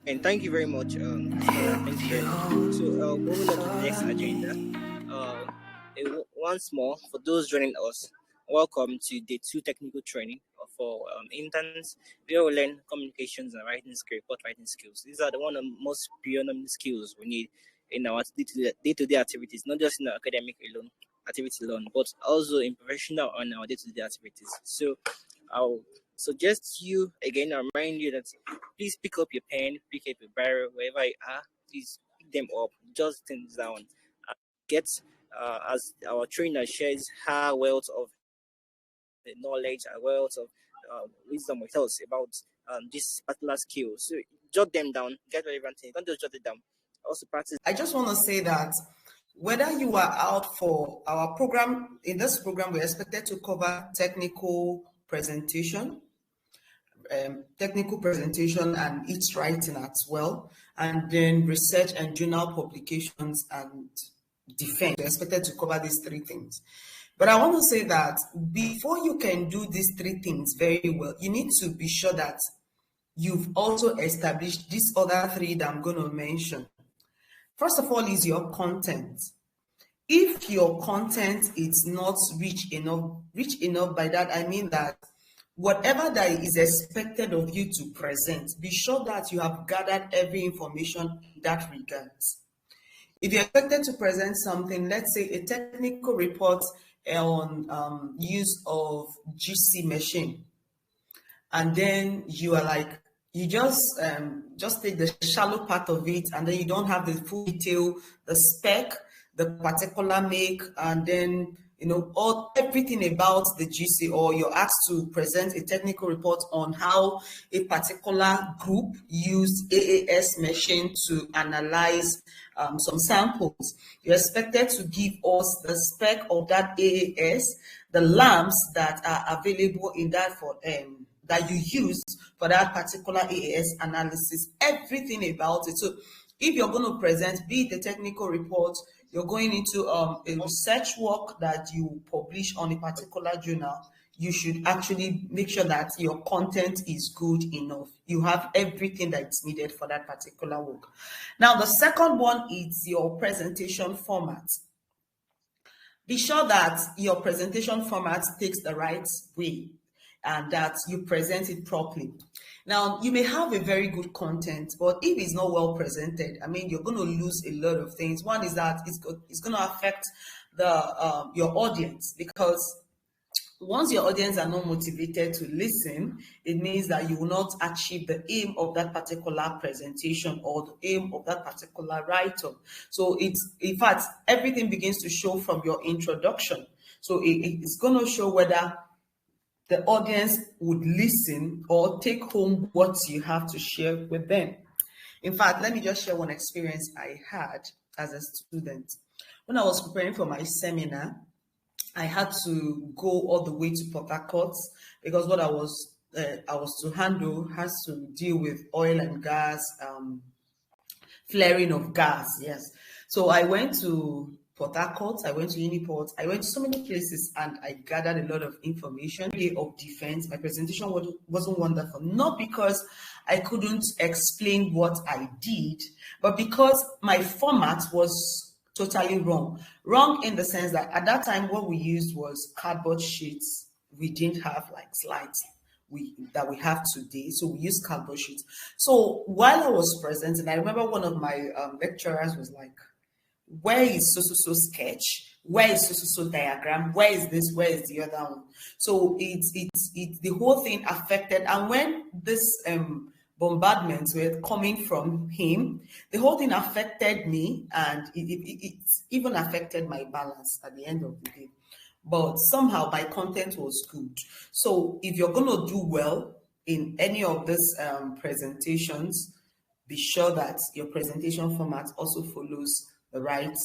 And thank you very much, Scholar. Thank you very much. So, moving on to the next agenda. Once more, for those joining us, welcome to day two technical training for interns. We will learn communications and writing skill, report writing skills. These are the one of the most preeminent skills we need in our day-to-day activities, not just in our academic alone activity alone, but also in professional and our day-to-day activities. So, I'll suggest you again. I remind you that please pick up your pen, pick up your barrel, wherever you are. Please pick them up, jot things down, get as our trainer shares her wealth of knowledge and wealth of wisdom with us about this particular skill. So jot them down, get relevant things. Don't just jot it down. Also practice. I just want to say that whether you are out for our program, in this program, we're expected to cover technical presentation and its writing as well, and then research and journal publications and defense. We're expected to cover these three things. But I want to say that before you can do these three things very well, you need to be sure that you've also established these other three that I'm going to mention. First of all is your content. If your content is not rich enough, by that I mean that whatever that is expected of you to present, be sure that you have gathered every information in that regards. If you're expected to present something, let's say a technical report on use of GC machine, and then you are like, you just take the shallow part of it, and then you don't have the full detail, the spec, the particular make, and then everything about the GC, or you're asked to present a technical report on how a particular group used AAS machine to analyze some samples. You're expected to give us the spec of that AAS, the lamps that are available in that for that you used for that particular AAS analysis, everything about it. So if you're going to present, be it a technical report, you're going into a research work that you publish on a particular journal, you should actually make sure that your content is good enough. You have everything that's needed for that particular work. Now, the second one is your presentation format. Be sure that your presentation format takes the right way and that you present it properly. Now, you may have a very good content, but if it's not well presented, I mean, you're going to lose a lot of things. One is that it's going to affect your audience, because once your audience are not motivated to listen, it means that you will not achieve the aim of that particular presentation or the aim of that particular write-up. So it's, in fact, everything begins to show from your introduction. So it's going to show whether the audience would listen or take home what you have to share with them. In fact, let me just share one experience I had as a student. When I was preparing for my seminar, I had to go all the way to Port Harcourt because what I was to handle has to deal with oil and gas, flaring of gas. Yes. So I went to Port Harcourt, I went to Uniport, I went to so many places, and I gathered a lot of information of defense. My presentation wasn't wonderful, not because I couldn't explain what I did, but because my format was totally wrong. Wrong in the sense that at that time, what we used was cardboard sheets. We didn't have like slides that we have today. So we used cardboard sheets. So while I was presenting, I remember one of my lecturers was like, where is so sketch? Where is so diagram? Where is this? Where is the other one? So it's the whole thing affected. And when this bombardments were coming from him, the whole thing affected me, and it even affected my balance at the end of the day. But somehow my content was good. So if you're going to do well in any of these presentations, be sure that your presentation format also follows the right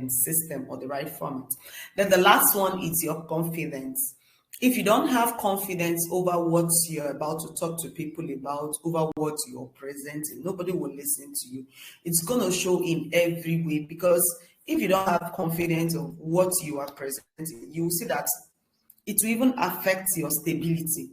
system or the right format. Then the last one is your confidence. If you don't have confidence over what you're about to talk to people about, over what you're presenting, nobody will listen to you. It's going to show in every way, because if you don't have confidence of what you are presenting, you will see that it will even affect your stability.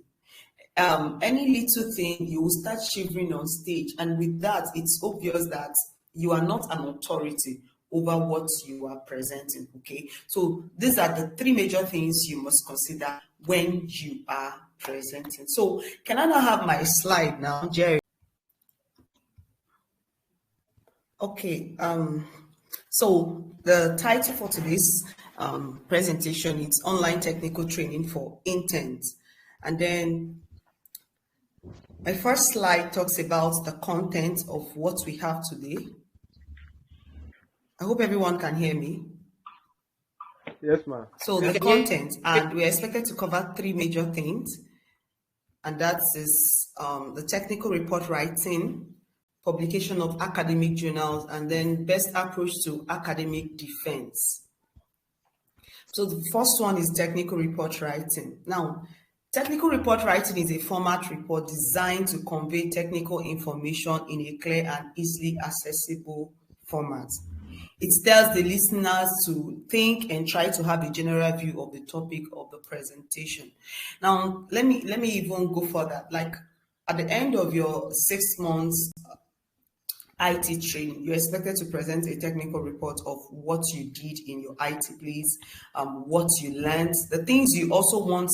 any little thing, you will start shivering on stage. And with that, it's obvious that you are not an authority over what you are presenting, okay? So these are the three major things you must consider when you are presenting. So can I now have my slide now, Jerry? Okay, so the title for today's presentation is Online Technical Training for Interns. And then my first slide talks about the content of what we have today. I hope everyone can hear me. Yes, ma'am. So the content, and we're expected to cover three major things, and that is the technical report writing, publication of academic journals, and then best approach to academic defense. So the first one is technical report writing. Now, technical report writing is a format report designed to convey technical information in a clear and easily accessible format. It tells the listeners to think and try to have a general view of the topic of the presentation. Now, let me even go further. Like at the end of your 6 months IT training, you're expected to present a technical report of what you did in your IT place, what you learned, the things you also want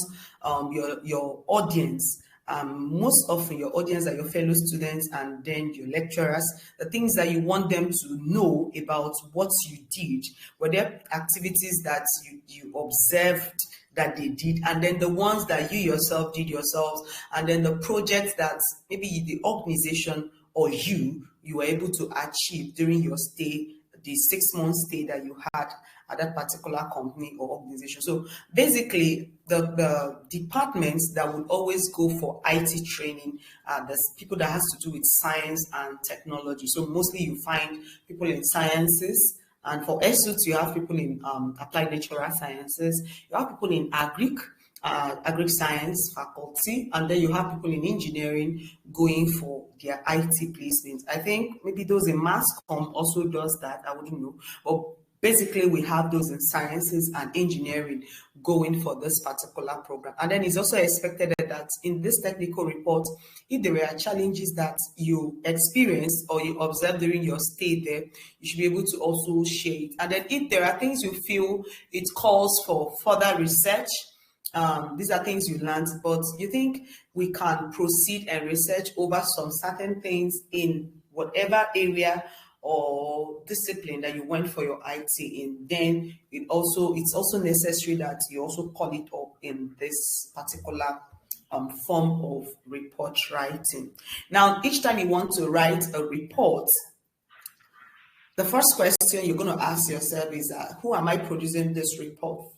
your audience. Most often your audience are your fellow students and then your lecturers, the things that you want them to know about what you did. Were there activities that you observed that they did, and then the ones that you yourself did yourselves, and then the projects that maybe the organization or you were able to achieve during your stay, the 6-month stay that you had at that particular company or organization. So basically, the departments that would always go for IT training are the people that has to do with science and technology. So mostly you find people in sciences, and for ESUT, you have people in applied natural sciences, you have people in agri science faculty, and then you have people in engineering going for their IT placements. I think maybe those in mass comm also does that, I wouldn't know. But basically we have those in sciences and engineering going for this particular program. And then it's also expected that in this technical report, if there were challenges that you experienced or you observed during your stay there, you should be able to also share it. And then if there are things you feel it calls for further research, these are things you learned, but you think we can proceed and research over some certain things in whatever area or discipline that you went for your IT in, then it's also necessary that you also call it up in this particular form of report writing. Now, each time you want to write a report, the first question you're going to ask yourself is, who am I producing this report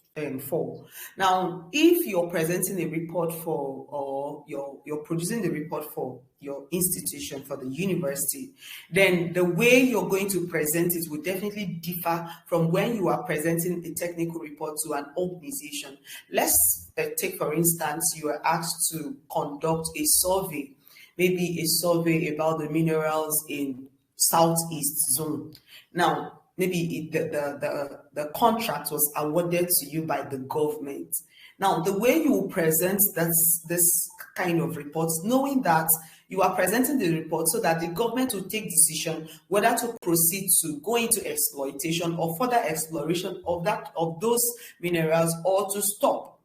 for? Now, if you're presenting a report for, or you're producing the report for your institution, for the university, then the way you're going to present it will definitely differ from when you are presenting a technical report to an organization. Let's take, for instance, you are asked to conduct a survey, maybe a survey about the minerals in Southeast Zone. Now, maybe the contract was awarded to you by the government. Now, the way you present this kind of reports, knowing that you are presenting the report so that the government will take decision whether to proceed to go into exploitation or further exploration of those minerals or to stop.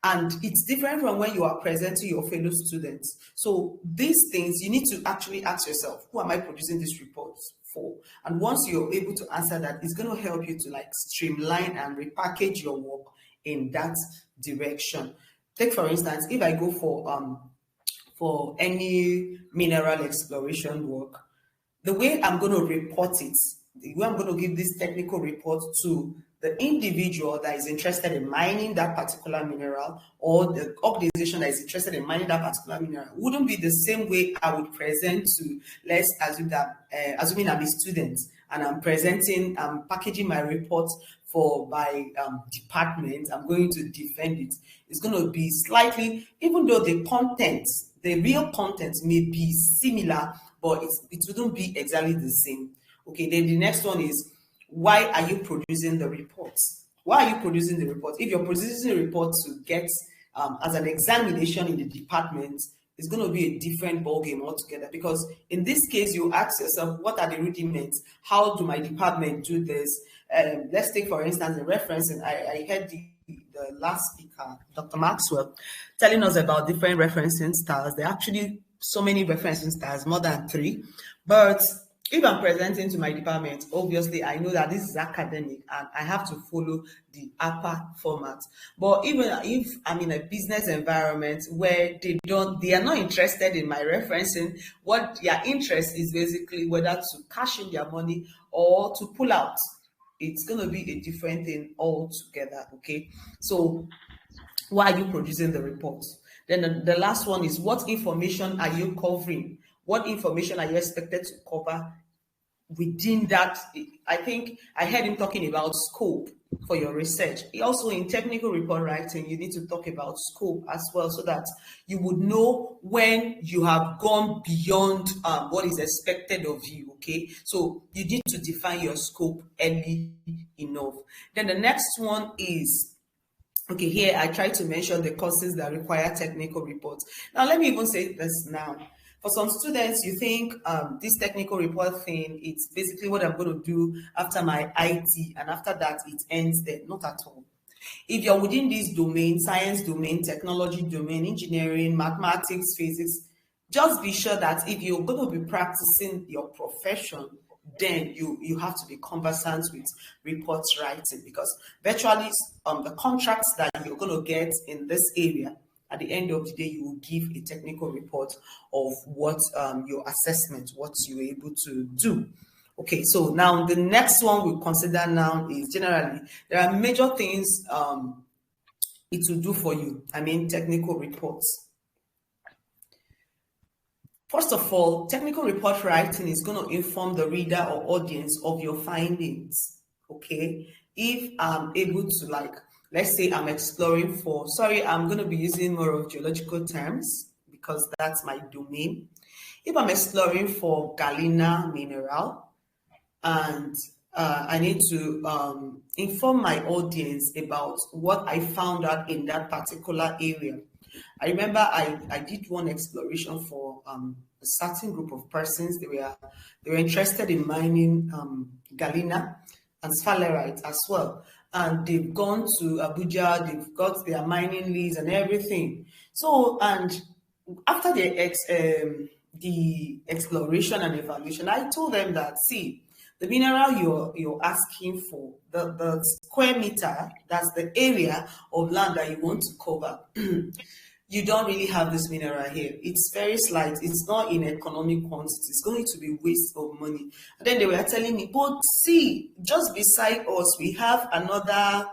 And it's different from when you are presenting your fellow students. So these things, you need to actually ask yourself, who am I producing this report for? And once you're able to answer that, it's going to help you to like streamline and repackage your work in that direction. Take, for instance, if I go for any mineral exploration work, the way I'm going to report it, the way I'm going to give this technical report to the individual that is interested in mining that particular mineral, or the organization that is interested in mining that particular mineral, wouldn't be the same way I would present to, let's assume that, assuming I'm a student and I'm packaging my report for my department, I'm going to defend it. It's going to be slightly, even though the real content may be similar, but it wouldn't be exactly the same. Okay, then the next one is, why are you producing the report? Why are you producing the report? If you're producing a report to get as an examination in the department, it's going to be a different ballgame altogether. Because in this case, you ask yourself, what are the rudiments? How do my department do this? Let's take, for instance, the referencing. I heard the last speaker, Dr. Maxwell, telling us about different referencing styles. There are actually so many referencing styles, more than 3. But if I'm presenting to my department, obviously I know that this is academic and I have to follow the upper format. But even if I'm in a business environment where they are not interested in my referencing, what their interest is basically whether to cash in their money or to pull out. It's going to be a different thing altogether, okay? So why are you producing the report? Then the last one is, what information are you covering? What information are you expected to cover within that? I think I heard him talking about scope for your research. Also, in technical report writing, you need to talk about scope as well, so that you would know when you have gone beyond what is expected of you, okay? So you need to define your scope early enough. Then the next one is, okay, here I try to mention the courses that require technical reports. Now, let me even say this now. For some students, you think this technical report thing, it's basically what I'm going to do after my IT, and after that, it ends there. Not at all. If you're within this domain, science domain, technology domain, engineering, mathematics, physics, just be sure that if you're going to be practicing your profession, then you have to be conversant with reports writing, because virtually the contracts that you're going to get in this area, at the end of the day, you will give a technical report of what your assessment, what you were able to do. Okay, so now the next one we'll consider now is, generally, there are major things it will do for you. I mean, technical reports. First of all, technical report writing is going to inform the reader or audience of your findings, okay? If I'm able to, like, let's say I'm exploring for, I'm going to be using more of geological terms because that's my domain. If I'm exploring for galena mineral and I need to inform my audience about what I found out in that particular area. I remember I did one exploration for a certain group of persons. They were interested in mining galena and sphalerite as well. And they've gone to Abuja, they've got their mining lease and everything. So, and after the exploration and evaluation, I told them that, see, the mineral you're asking for, the square meter, that's the area of land that you want to cover. You don't really have this mineral here. It's very slight. It's not in economic quantity. It's going to be waste of money. And then they were telling me, but see, just beside us, we have another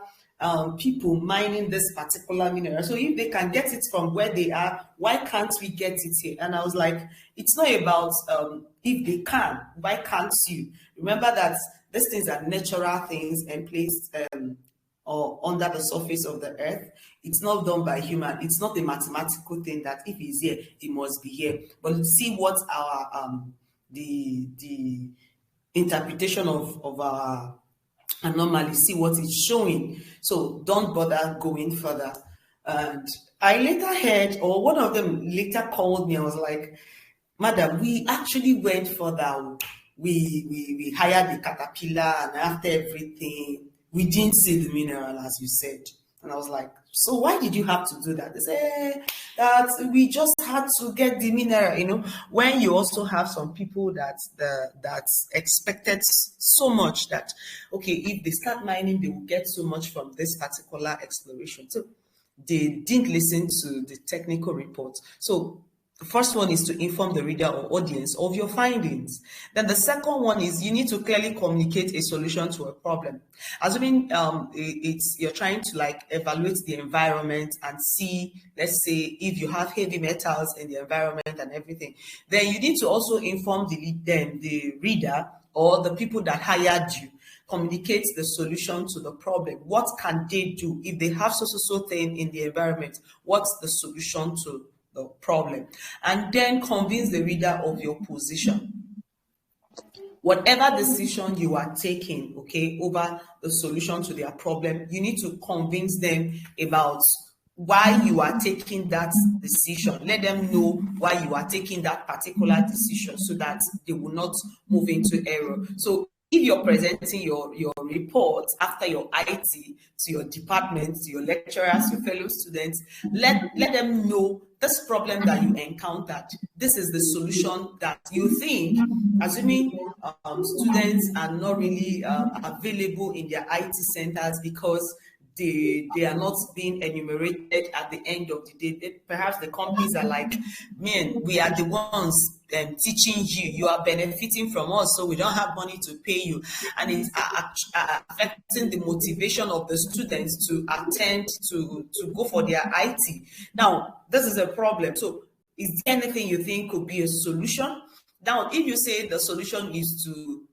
people mining this particular mineral. So if they can get it from where they are, why can't we get it here? And I was like, it's not about if they can, why can't you? Remember that these things are natural things and placed or under the surface of the earth. It's not done by human. It's not a mathematical thing that if it's here, it must be here. But let's see what our the interpretation of our anomaly, see what it's showing. So don't bother going further. And I later heard, or one of them later called me. I was like, Madam, we actually went further. We hired the caterpillar, and after everything, we didn't see the mineral, as you said. And I was like, so why did you have to do that? They say that we just had to get the mineral, you know, when you also have some people that's expected so much that, okay, if they start mining, they will get so much from this particular exploration. So they didn't listen to the technical report. So the first one is to inform the reader or audience of your findings. Then the second one is you need to clearly communicate a solution to a problem. Assuming you're trying to like evaluate the environment and see, let's say, if you have heavy metals in the environment and everything, then you need to also inform the reader or the people that hired you. Communicate the solution to the problem. What can they do if they have so thing in the environment? What's the solution to the problem? And then convince the reader of your position. Whatever decision you are taking, okay, over the solution to their problem, you need to convince them about why you are taking that decision. Let them know why you are taking that particular decision so that they will not move into error. So if you're presenting your report after your IT to your department, to your lecturers, your fellow students, let them know this problem that you encountered. This is the solution that you think, assuming students are not really available in their IT centers because they are not being enumerated at the end of the day. Perhaps the companies are like, man, we are the ones teaching you. You are benefiting from us, so we don't have money to pay you. And it's affecting the motivation of the students to attend, to go for their IT. Now, this is a problem. So is there anything you think could be a solution? Now, if you say the solution is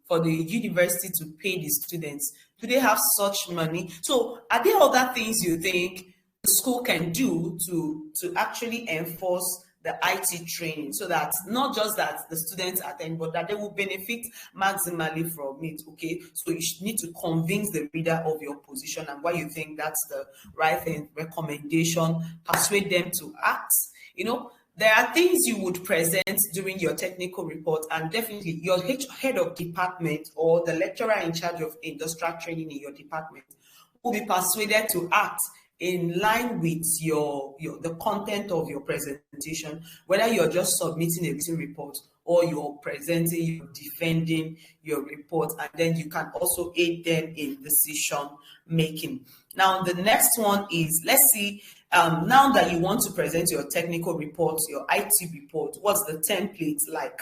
for the university to pay the students, do they have such money? So are there other things you think the school can do to actually enforce the IT training so that not just that the students attend, but that they will benefit maximally from it, okay? So you need to convince the reader of your position and why you think that's the right thing, recommendation, persuade them to act, There are things you would present during your technical report, and definitely your head of department or the lecturer in charge of industrial training in your department will be persuaded to act in line with the content of your presentation, whether you're just submitting a written report or you're presenting, you're defending your report, and then you can also aid them in decision making. Now, the next one is, let's see, now that you want to present your technical reports, your IT report, what's the template like?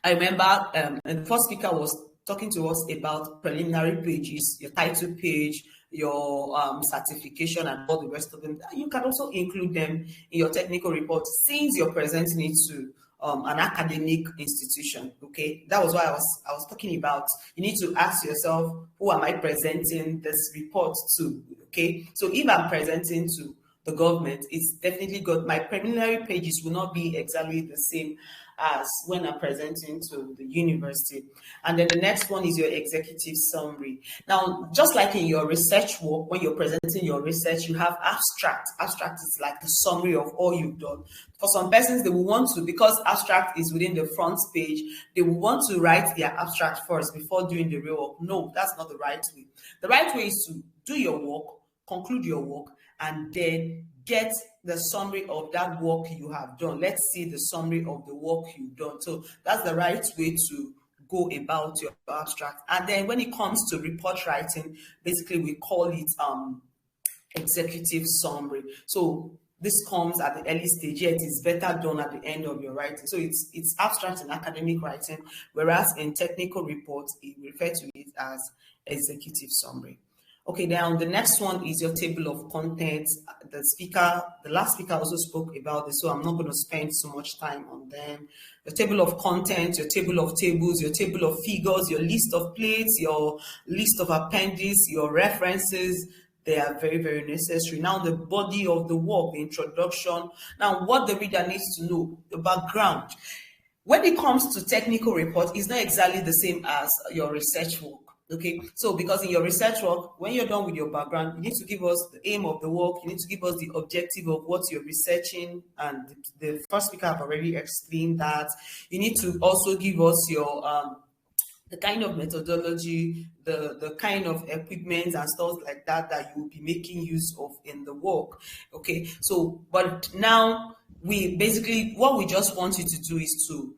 I remember and the first speaker was talking to us about preliminary pages, your title page, your certification, and all the rest of them. You can also include them in your technical report since you're presenting it to an academic institution. Okay, that was what I was talking about. You need to ask yourself, who am I presenting this report to? Okay, so if I'm presenting to the government, it's definitely good. My preliminary pages will not be exactly the same as when I'm presenting to the university. And then the next one is your executive summary. Now, just like in your research work, when you're presenting your research, you have abstract. Abstract is like the summary of all you've done. For some persons, they will want to, because abstract is within the front page, they will want to write their abstract first before doing the real work. No, that's not the right way. The right way is to do your work, conclude your work, and then get the summary of that work you have done. Let's see the summary of the work you've done. So that's the right way to go about your abstract. And then when it comes to report writing, basically we call it executive summary. So this comes at the early stage, yet it's better done at the end of your writing. So it's abstract in academic writing, whereas in technical reports, we refer to it as executive summary. Okay, now the next one is your table of contents. The last speaker also spoke about this, so I'm not going to spend so much time on them. Your table of contents, your table of tables, your table of figures, your list of plates, your list of appendices, your references, they are very, very necessary. Now, the body of the work, the introduction. Now, what the reader needs to know, the background. When it comes to technical report, it's not exactly the same as your research work. Okay, so because in your research work, when you're done with your background, you need to give us the aim of the work, you need to give us the objective of what you're researching, and the first speaker have already explained that. You need to also give us your the kind of methodology, the kind of equipment and stuff like that you will be making use of in the work. Okay, so but now what we just want you to do is to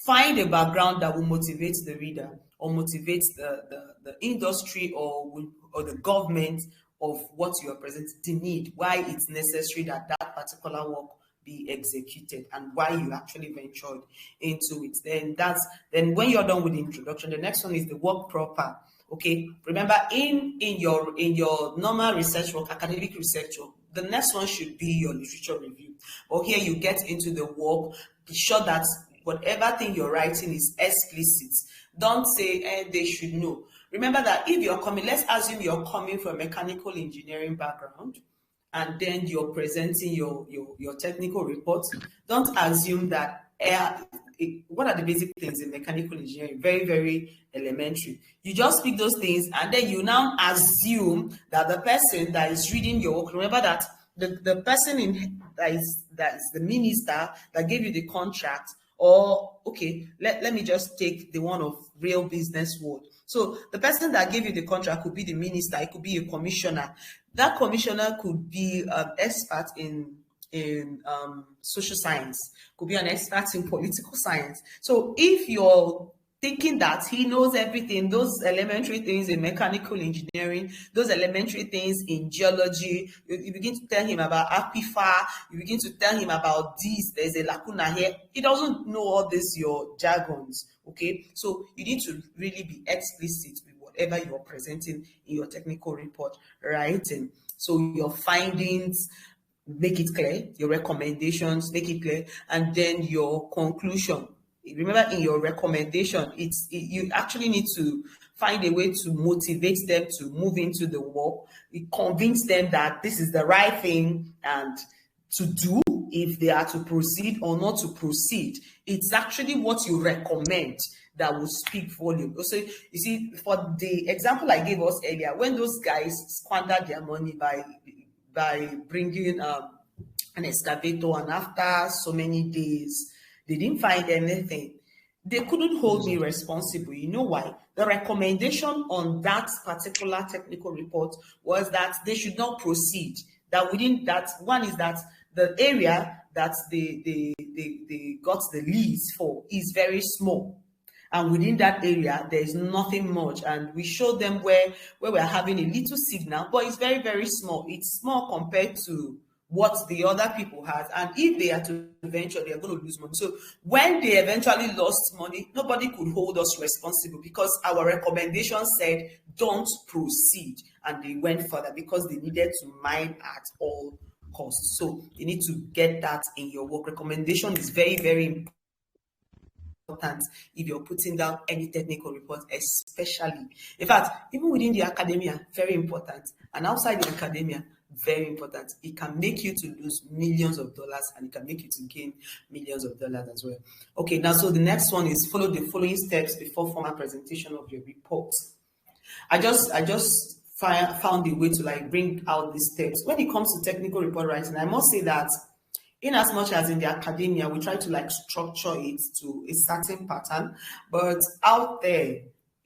find a background that will motivate the reader or motivate the industry or the government of what you are presenting, the need, why it's necessary that particular work be executed and why you actually ventured into it. Then when you're done with the introduction, the next one is the work proper. Okay, remember in your normal research work, academic research work, the next one should be your literature review. Or here you get into the work, be sure that whatever thing you're writing is explicit. Don't say, they should know. Remember that if you're coming, let's assume you're coming from a mechanical engineering background, and then you're presenting your technical report. Don't assume that what are the basic things in mechanical engineering? Very, very elementary. You just pick those things and then you now assume that the person that is reading your work, remember that the person that is the minister that gave you the contract, or okay, let me just take the one of real business world. So the person that gave you the contract could be the minister, it could be a commissioner. That commissioner could be an expert in social science, could be an expert in political science. So if you're thinking that he knows everything, those elementary things in mechanical engineering, those elementary things in geology, you begin to tell him about aquifer, you begin to tell him about this, there's a lacuna here. He doesn't know all this, your jargons, okay? So you need to really be explicit with whatever you're presenting in your technical report writing. So your findings, make it clear, your recommendations, make it clear, and then your conclusion. Remember, in your recommendation, you actually need to find a way to motivate them to move into the work. You convince them that this is the right thing and to do if they are to proceed or not to proceed. It's actually what you recommend that will speak volume. So you see, for the example I gave us earlier, when those guys squandered their money by bringing an excavator, and after so many days they didn't find anything, they couldn't hold me responsible. You know why? The recommendation on that particular technical report was that they should not proceed. That within that one is that the area that they got the lease for is very small. And within that area, there is nothing much. And we showed them where we're having a little signal, but it's very, very small. It's small compared to what the other people has. And if they are to venture, they are going to lose money. So when they eventually lost money, nobody could hold us responsible because our recommendation said, don't proceed. And they went further because they needed to mine at all costs. So you need to get that in your work. Recommendation is very, very important if you're putting down any technical report, especially. In fact, even within the academia, very important. And outside the academia, very important. It can make you to lose millions of dollars and it can make you to gain millions of dollars as well. Okay, now so the next one is follow the following steps before formal presentation of your report. I just found a way to like bring out these steps. When it comes to technical report writing, I must say that in as much as in the academia, we try to like structure it to a certain pattern, but out there,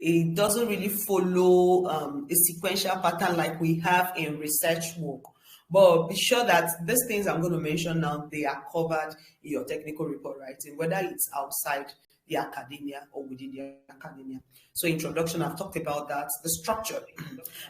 it doesn't really follow a sequential pattern like we have in research work. But be sure that these things I'm going to mention now, they are covered in your technical report writing, whether it's outside the academia or within the academia. So introduction, I've talked about that. The structure,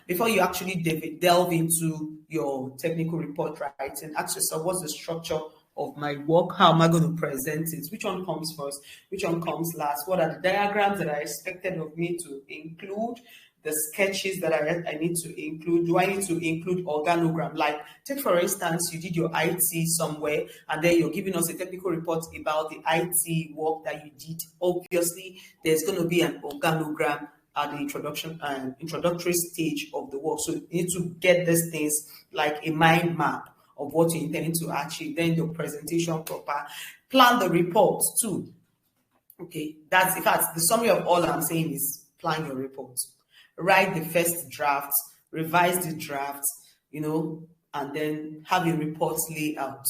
before you actually delve into your technical report writing, ask yourself, what's the structure of my work? How am I going to present it? Which one comes first? Which one comes last? What are the diagrams that are expected of me to include? The sketches that I need to include? Do I need to include organogram? Like, take for instance, you did your IT somewhere, and then you're giving us a technical report about the IT work that you did. Obviously, there's going to be an organogram at the introductory stage of the work. So you need to get these things like a mind map of what you're intending to achieve. Then your presentation proper. Plan the report too. Okay, that's, in fact, the summary of all I'm saying is plan your report. Write the first draft, revise the draft, and then have a report layout.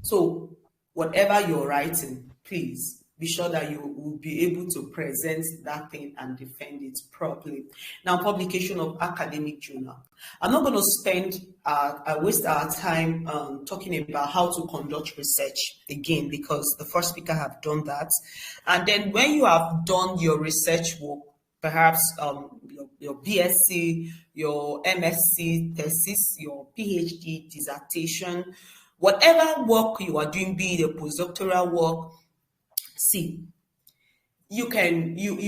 So whatever you're writing, please be sure that you will be able to present that thing and defend it properly. Now, publication of academic journal. I'm not going to waste our time talking about how to conduct research again, because the first speaker have done that. And then when you have done your research work, perhaps your BSc, your MSc thesis, your PhD dissertation, whatever work you are doing, be it a postdoctoral work, see, you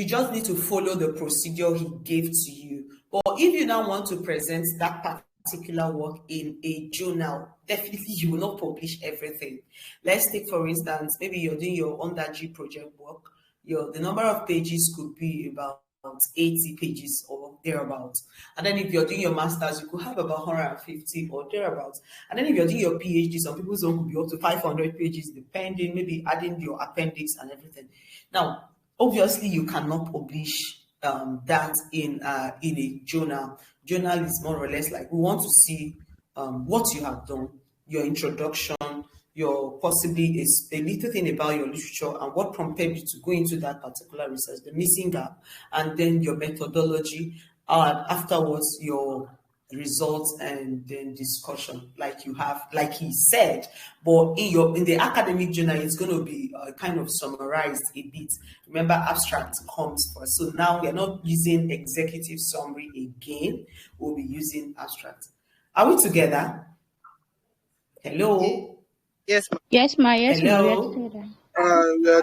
just need to follow the procedure he gave to you. But if you now want to present that particular work in a journal, definitely you will not publish everything. Let's take, for instance, maybe you're doing your undergrad project work. The number of pages could be about 80 pages or thereabouts. And then if you're doing your master's, you could have about 150 or thereabouts. And then if you're doing your PhD, some people's own could be up to 500 pages, depending, maybe adding your appendix and everything. Now, obviously, you cannot publish that in a journal. Journal is more or less like, we want to see what you have done, your introduction, your possibly a little thing about your literature and what prompted you to go into that particular research, the missing gap, and then your methodology, afterwards your results, and then discussion, like you have, like he said. But in the academic journal, it's going to be kind of summarized a bit. Remember, abstract comes first. So now we are not using executive summary again. We'll be using abstract. Are we together? Hello. Yes, ma'am. Yes, ma. Yes, Hello. ma.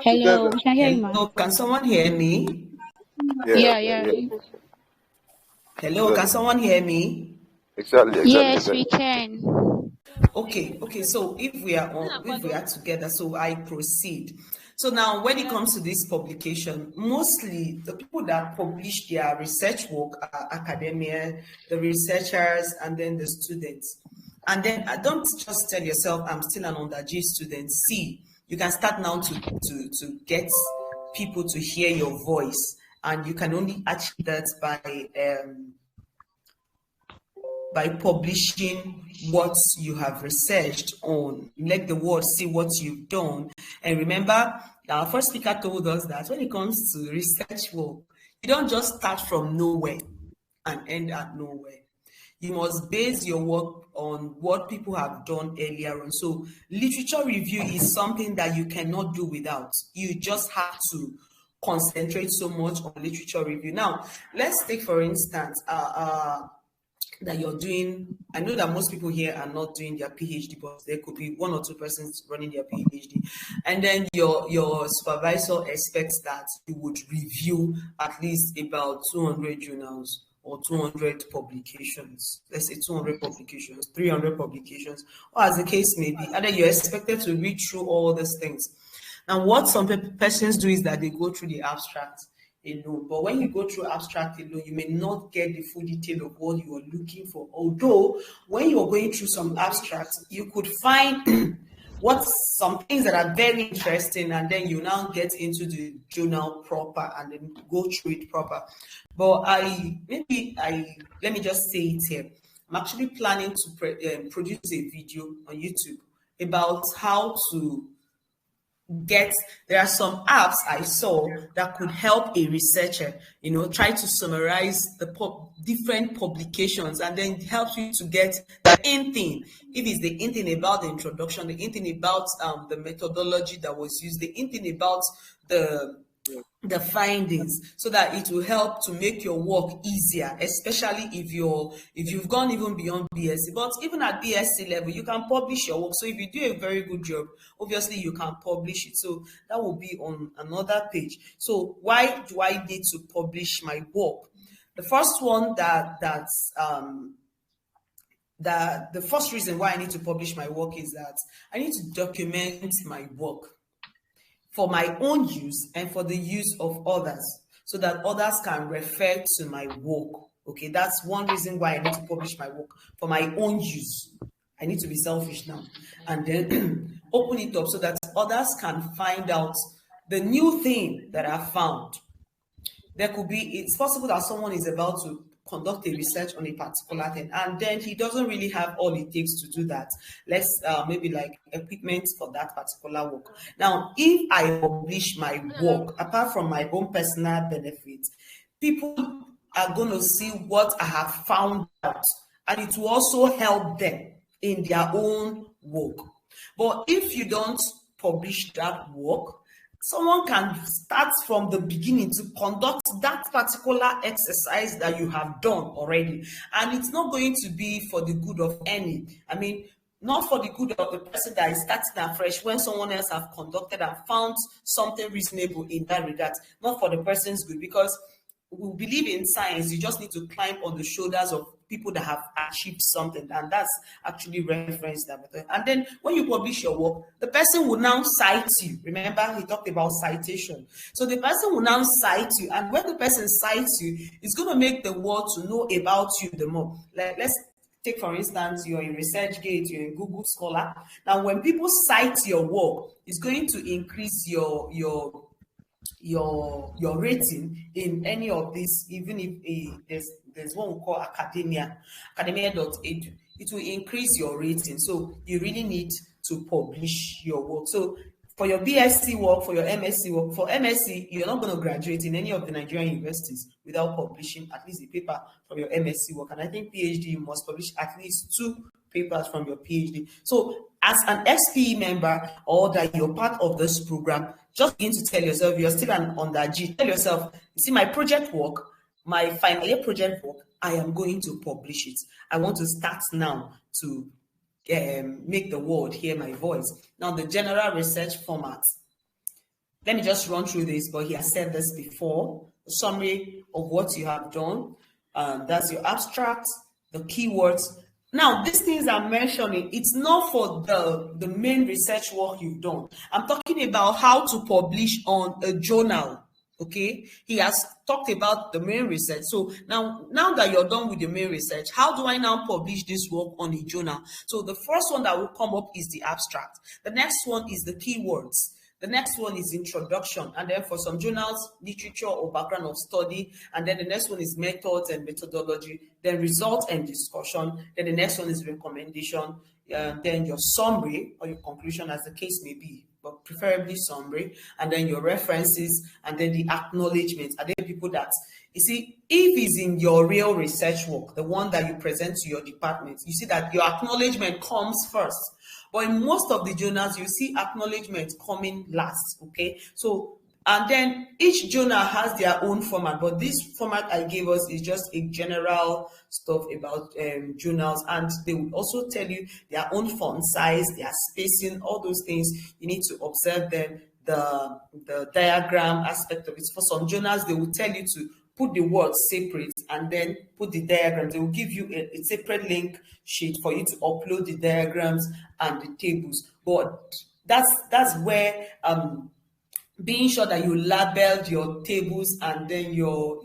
Hello. We can hear you, ma. Hello. Can someone hear me? Yeah. Hello. Can someone hear me? Exactly. Yes, we can. Okay. So if we are together, so I proceed. So now, when it comes to this publication, mostly the people that publish their research work are academia, the researchers, and then the students. And then don't just tell yourself, I'm still an underG student. See, you can start now to get people to hear your voice, and you can only achieve that by publishing what you have researched on. Let the world see what you've done. And remember, our first speaker told us that when it comes to research work, you don't just start from nowhere and end at nowhere. You must base your work on what people have done earlier on. So literature review is something that you cannot do without. You just have to concentrate so much on literature review. Now, let's take, for instance, that you're doing, I know that most people here are not doing their PhD, but there could be one or two persons running their PhD. And then your supervisor expects that you would review at least about 200 journals or 200 publications. Let's say 200 publications, 300 publications, or as the case may be. And then you're expected to read through all these things. Now, what some persons do is that they go through the abstract alone. But when you go through abstract alone, you may not get the full detail of what you are looking for. Although, when you're going through some abstracts, you could find some things that are very interesting, and then you now get into the journal proper and then go through it proper. But let me just say it here. I'm actually planning to produce a video on YouTube about how to there are some apps I saw that could help a researcher, try to summarize the different publications, and then help you to get the in thing. If it's the in thing about the introduction, the in thing about the methodology that was used, the in thing about the findings, so that it will help to make your work easier, especially if you've gone even beyond BSc. But even at BSc level, you can publish your work. So if you do a very good job, obviously you can publish it. So that will be on another page. So why do I need to publish my work? The first one the first reason why I need to publish my work is that I need to document my work for my own use and for the use of others, so that others can refer to my work. Okay, that's one reason why I need to publish my work, for my own use. I need to be selfish now, and then open it up so that others can find out the new thing that I found. It's possible that someone is about to conduct a research on a particular thing, and then he doesn't really have all it takes to do that. Let's maybe like equipment for that particular work. Now, if I publish my work, apart from my own personal benefits, people are going to see what I have found out, and it will also help them in their own work. But if you don't publish that work, someone can start from the beginning to conduct that particular exercise that you have done already. And it's not going to be for the good of any. I mean, not for the good of the person that is starting afresh when someone else have conducted and found something reasonable in that regard. Not for the person's good, because we believe in science. You just need to climb on the shoulders of people that have achieved something, and that's actually reference that method. And then when you publish your work, the person will now cite you. Remember, he talked about citation. So the person will now cite you, and when the person cites you, it's going to make the world to know about you the more. Like, let's take, for instance, you're in ResearchGate, you're in Google Scholar. Now, when people cite your work, it's going to increase your rating in any of these, even if there's one we call academia.edu. It will increase your rating. So you really need to publish your work. So for your BSc work, for your MSc work, for MSc, you're not going to graduate in any of the Nigerian universities without publishing at least a paper from your MSc work. And I think PhD, you must publish at least 2 papers from your PhD. So as an SPE member, or that you're part of this program, just begin to tell yourself, you're still an under G. Tell yourself, you see, my project work, my final year project work, I am going to publish it. I want to start now to make the world hear my voice. Now, the general research format. Let me just run through this, but he has said this before. A summary of what you have done. That's your abstract, the keywords. Now, these things I'm mentioning, it's not for the main research work you've done. I'm talking about how to publish on a journal. Okay, he has talked about the main research. So now that you're done with the main research, how do I now publish this work on a journal? So the first one that will come up is the abstract. The next one is the keywords. The next one is introduction. And then for some journals, literature or background of study. And then the next one is methods and methodology. Then results and discussion. Then the next one is recommendation. Then your summary or your conclusion, as the case may be, but preferably summary, and then your references, and then the acknowledgements. Are there people that, you see, if it's in your real research work, the one that you present to your department, you see that your acknowledgement comes first. But in most of the journals, you see acknowledgement coming last, okay? So, and then each journal has their own format, but this format I gave us is just a general stuff about journals, and they will also tell you their own font size, their spacing, all those things. You need to observe them, the diagram aspect of it. For some journals, they will tell you to put the words separate and then put the diagrams. They will give you a separate link sheet for you to upload the diagrams and the tables. But that's where being sure that you labeled your tables and then your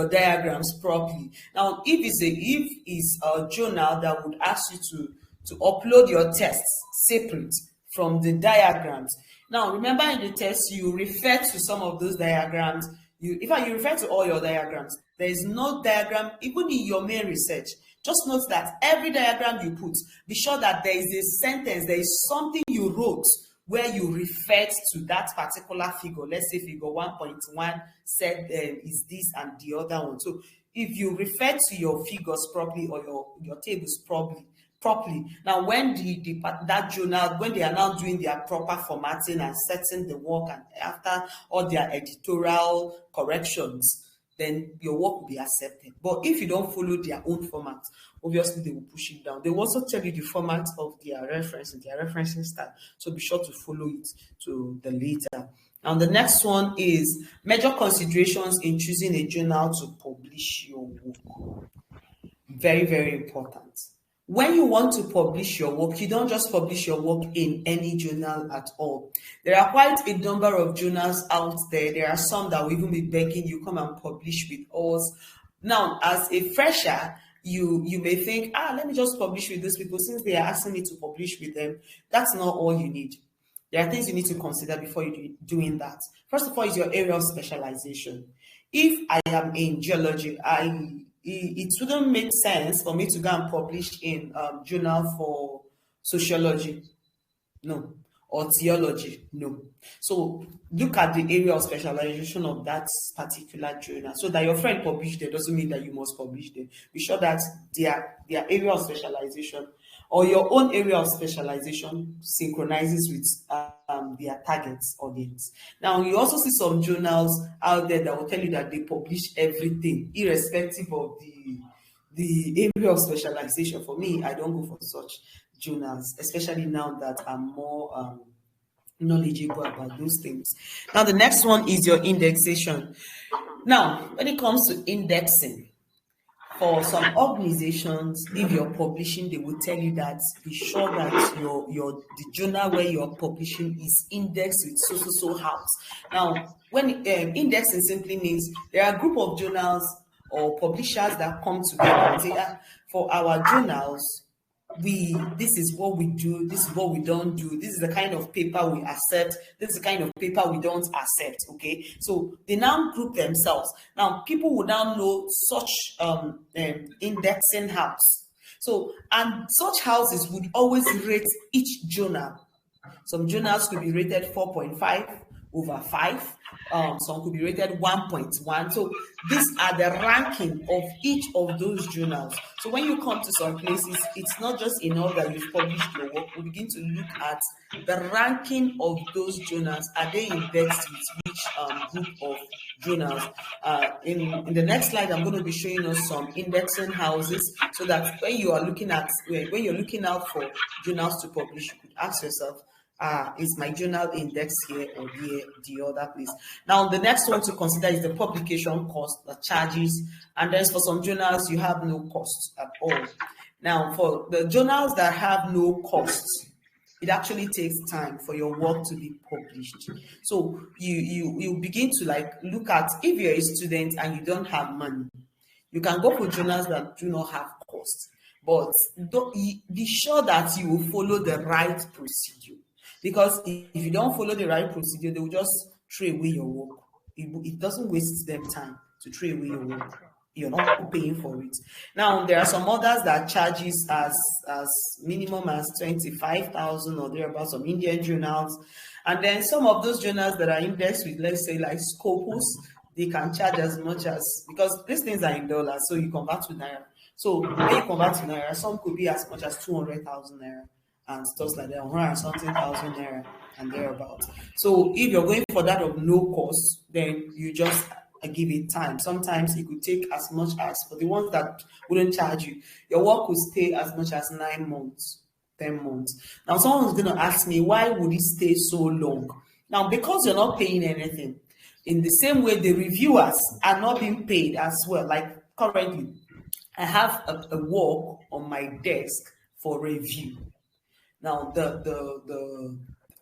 diagrams properly. Now, if it's a journal that would ask you to upload your tests separate from the diagrams. Now, remember in the test, you refer to some of those diagrams. In fact, you refer to all your diagrams. There is no diagram, even in your main research. Just note that every diagram you put, be sure that there is a sentence, there is something you wrote where you referred to that particular figure. Let's say figure 1.1 said is this and the other one. So if you refer to your figures properly or your tables properly, now when that journal, when they are now doing their proper formatting and setting the work, and after all their editorial corrections, then your work will be accepted. But if you don't follow their own format, obviously they will push it down. They will also tell you the format of their referencing style. So be sure to follow it to the later. And the next one is major considerations in choosing a journal to publish your work. Very, very important. When you want to publish your work, you don't just publish your work in any journal at all. There are quite a number of journals out there. There are some that will even be begging you, come and publish with us. Now, as a fresher, you may think, let me just publish with these people since they are asking me to publish with them. That's not all you need. There are things you need to consider before you doing that. First of all, is your area of specialization. If I am in geology, it wouldn't make sense for me to go and publish in journal for sociology, no, or theology, no. So look at the area of specialization of that particular journal. So that your friend published there doesn't mean that you must publish there. Be sure that their area of specialization or your own area of specialization synchronizes with their targets audience. Now, you also see some journals out there that will tell you that they publish everything, irrespective of the area of specialization. For me, I don't go for such journals, especially now that I'm more knowledgeable about those things. Now, the next one is your indexation. Now, when it comes to indexing, for some organizations, if you're publishing, they will tell you that be sure that the journal where you're publishing is indexed with so house. Now, when indexing simply means there are a group of journals or publishers that come together and say, for our journals, this is what we do, this is what we don't do, this is the kind of paper we accept, this is the kind of paper we don't accept. Okay, so they now group themselves. Now people will now know such indexing house. So, and such houses would always rate each journal. Some journals could be rated 4.5/5. Some could be rated 1.1. So these are the ranking of each of those journals. So when you come to some places, it's not just enough that you've published your work. We begin to look at the ranking of those journals. Are they indexed with which group of journals? In the next slide, I'm going to be showing us some indexing houses, so that when you're looking out for journals to publish, you could ask yourself, is my journal index here or the other place? Now, the next one to consider is the publication cost, the charges, and then for some journals, you have no costs at all. Now, for the journals that have no costs, it actually takes time for your work to be published. So you begin to look at, if you're a student and you don't have money, you can go for journals that do not have costs, but be sure that you will follow the right procedure. Because if you don't follow the right procedure, they will just throw away your work. It doesn't waste them time to throw away your work. You're not paying for it. Now, there are some others that charges as minimum as 25,000 or thereabouts, some Indian journals. And then some of those journals that are indexed with, let's say, like Scopus, they can charge as much as, because these things are in dollars, so you convert to Naira. So when you convert to Naira, some could be as much as 200,000 Naira. And stuff like that, 100-something thousand Naira and thereabouts. So if you're going for that of no cost, then you just give it time. Sometimes it could take as much as, for the ones that wouldn't charge you, your work could stay as much as 9 months, 10 months. Now, someone's going to ask me, why would it stay so long? Now, because you're not paying anything. In the same way, the reviewers are not being paid as well. Like currently, I have a work on my desk for review. Now,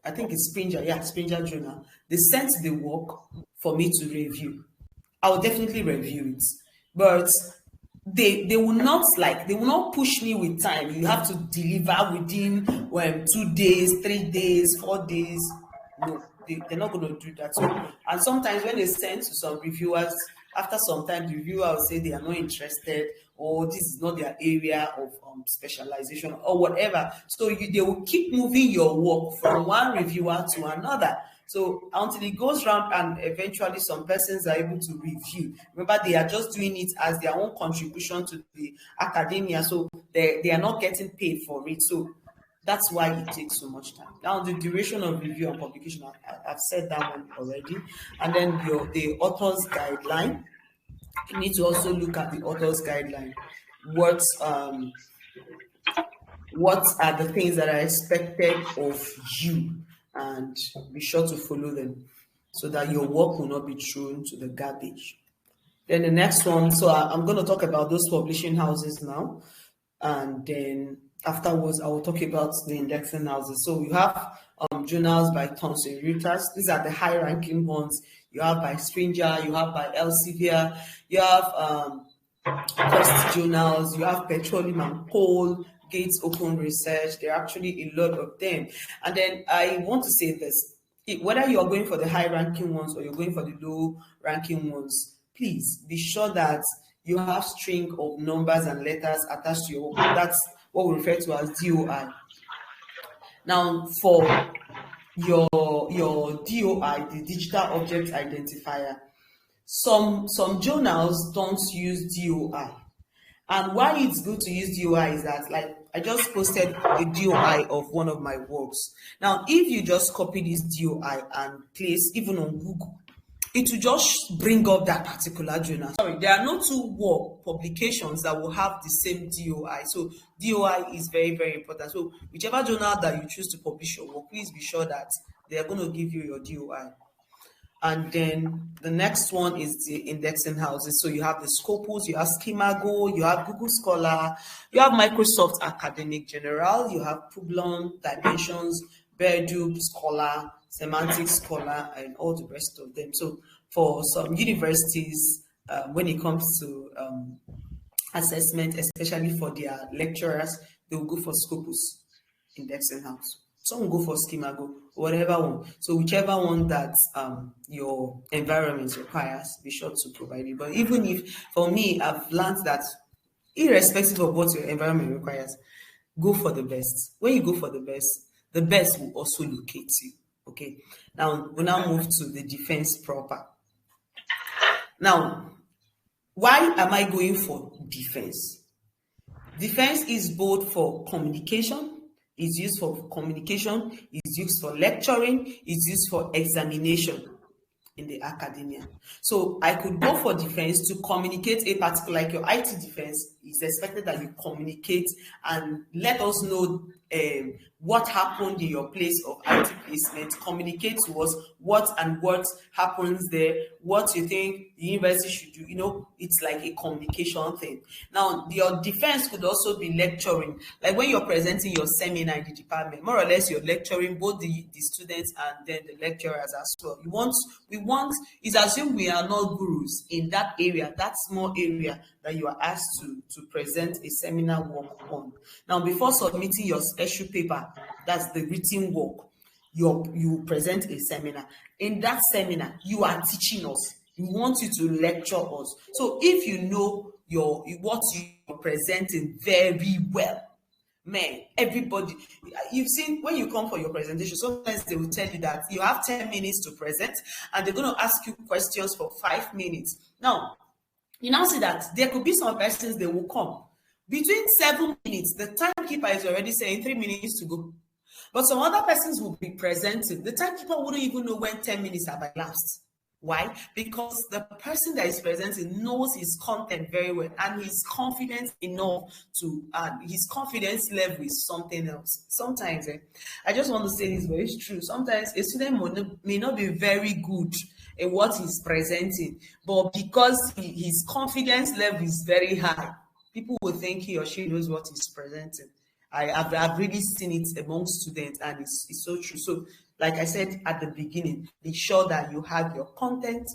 I think it's Springer Journal. They sent the work for me to review. I will definitely review it, but they will not push me with time. You have to deliver within 2 days, 3 days, 4 days. No, they're not going to do that. So, and sometimes when they send to some reviewers, after some time, the reviewer will say they are not interested, or this is not their area of specialization, or whatever. So they will keep moving your work from one reviewer to another. So until it goes round and eventually some persons are able to review. Remember, they are just doing it as their own contribution to the academia. So they are not getting paid for it. So that's why it takes so much time. Now, the duration of review and publication, I've said that one already. And then the author's guideline. You need to also look at the author's guideline. What are the things that are expected of you, and be sure to follow them so that your work will not be thrown to the garbage. Then the next one, so I'm going to talk about those publishing houses now, and then afterwards I will talk about the indexing houses. So you have journals by Thomson Reuters. These are the high-ranking ones. You have by Springer, you have by Elsevier, you have Cost Journals, you have Petroleum and Coal, Gates Open Research. There are actually a lot of them. And then I want to say this, whether you're going for the high-ranking ones or you're going for the low-ranking ones, please be sure that you have string of numbers and letters attached to your work. That's what we refer to as DOI. Now, for your DOI, the Digital Object Identifier, some journals don't use DOI. And why it's good to use DOI is that, like, I just posted a DOI of one of my works. Now, if you just copy this DOI and place even on Google, it will just bring up that particular journal. Sorry, there are no two work publications that will have the same DOI. So DOI is very, very important. So whichever journal that you choose to publish your work, please be sure that they are going to give you your DOI. And then the next one is the indexing houses. So you have the Scopus, you have Schemago, you have Google Scholar, you have Microsoft Academic General, you have Publon, Dimensions, Hadoop, Scholar, Semantic Scholar, and all the rest of them. So for some universities, when it comes to assessment, especially for their lecturers, they will go for Scopus indexing house. Some will go for Schemago, whatever one. So whichever one that your environment requires, be sure to provide it. But even if, for me, I've learned that irrespective of what your environment requires, go for the best. When you go for the best will also locate you. Okay. Now we'll now move to the defense proper. Now, why am I going for defense? Defense is both for communication, is used for communication, is used for lecturing, is used for examination in the academia. So I could go for defense to communicate a particular, like your IT defense is expected that you communicate and let us know what happened in your place of IT placement, communicate to us what happens there, what you think the university should do. You know, it's like a communication thing. Now, your defense could also be lecturing. Like when you're presenting your seminar in the department, more or less you're lecturing both the students and then the lecturers as well. It's assumed we are not gurus in that area, that small area that you are asked to present a seminar work on. Now, before submitting your special paper, that's the written work, you present a seminar. In that seminar, you are teaching us. We want you to lecture us. So if you know what you're presenting very well, man, everybody, you've seen when you come for your presentation, sometimes they will tell you that you have 10 minutes to present and they're going to ask you questions for 5 minutes. Now, you now see that there could be some persons they will come. Between 7 minutes, the timekeeper is already saying 3 minutes to go. But some other persons will be presenting. The timekeeper wouldn't even know when 10 minutes have elapsed. Why? Because the person that is presenting knows his content very well and he's confident enough to his confidence level is something else. Sometimes, I just want to say this, but it's true. Sometimes a student may not be very good in what he's presenting, but because his confidence level is very high, people will think he or she knows what he's presenting. I've really seen it among students, and it's so true. So, like I said at the beginning, be sure that you have your content,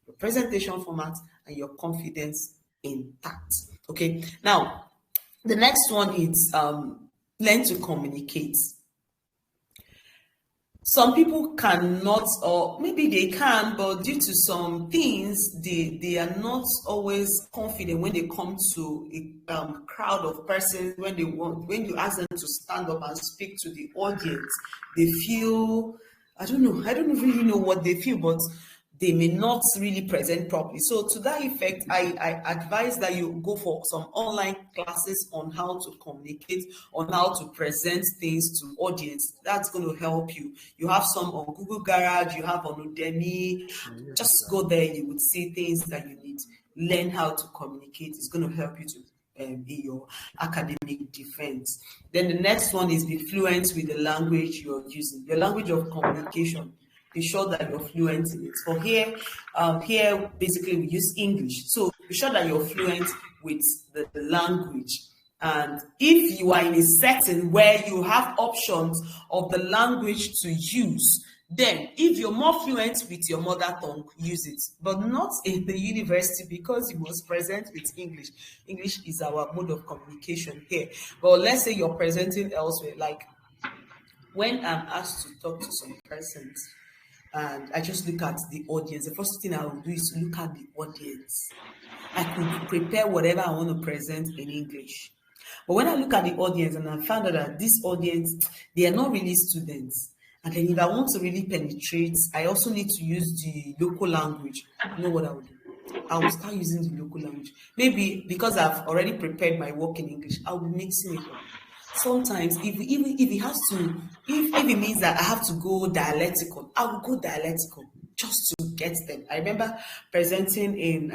your presentation format, and your confidence intact. Okay. Now, the next one is learn to communicate. Some people cannot, or maybe they can, but due to some things, they are not always confident when they come to a crowd of persons. When you ask them to stand up and speak to the audience, they feel, I don't really know what they feel, but they may not really present properly. So to that effect, I advise that you go for some online classes on how to communicate, on how to present things to audience. That's going to help you. You have some on Google Garage, you have on Udemy. Just go there, you would see things that you need. Learn how to communicate. It's going to help you to be your academic defense. Then the next one is be fluent with the language you're using, your language of communication. Be sure that you're fluent in it. For here basically we use English. So be sure that you're fluent with the language. And if you are in a setting where you have options of the language to use, then if you're more fluent with your mother tongue, use it. But not in the university, because you was present with English. English is our mode of communication here. But let's say you're presenting elsewhere, like when I'm asked to talk to some persons, and I just look at the audience. The first thing I will do is to look at the audience. I could prepare whatever I want to present in English. But when I look at the audience and I found out that this audience, they are not really students. And then if I want to really penetrate, I also need to use the local language. You know what I will do? I will start using the local language. Maybe because I've already prepared my work in English, I will mix it up. Sometimes, if it means that I have to go dialectical, I will go dialectical just to get them. I remember presenting in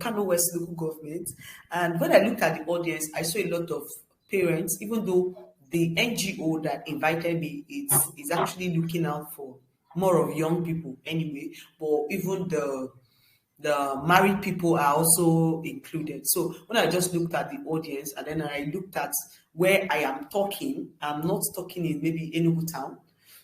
Kano West local government, and when I looked at the audience, I saw a lot of parents, even though the NGO that invited me is actually looking out for more of young people anyway, but even the married people are also included. So when I just looked at the audience and then I looked at where I am talking, I'm not talking in maybe Enugu town.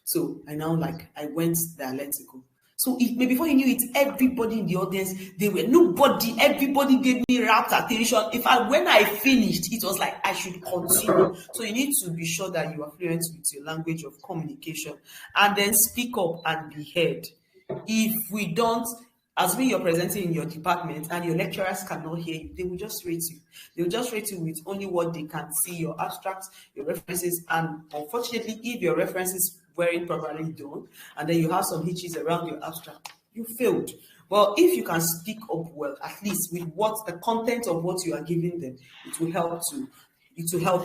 So I went dialectical. So before you knew it, everybody in the audience, everybody gave me rapt attention. In fact, when I finished, it was like I should continue. So you need to be sure that you are fluent with your language of communication and then speak up and be heard. If we don't, as when you're presenting in your department and your lecturers cannot hear you, they will just rate you. They will just rate you with only what they can see, your abstracts, your references, and unfortunately, if your references weren't properly done, and then you have some hitches around your abstract, you failed. Well, if you can speak up well, at least with what the content of what you are giving them, it will help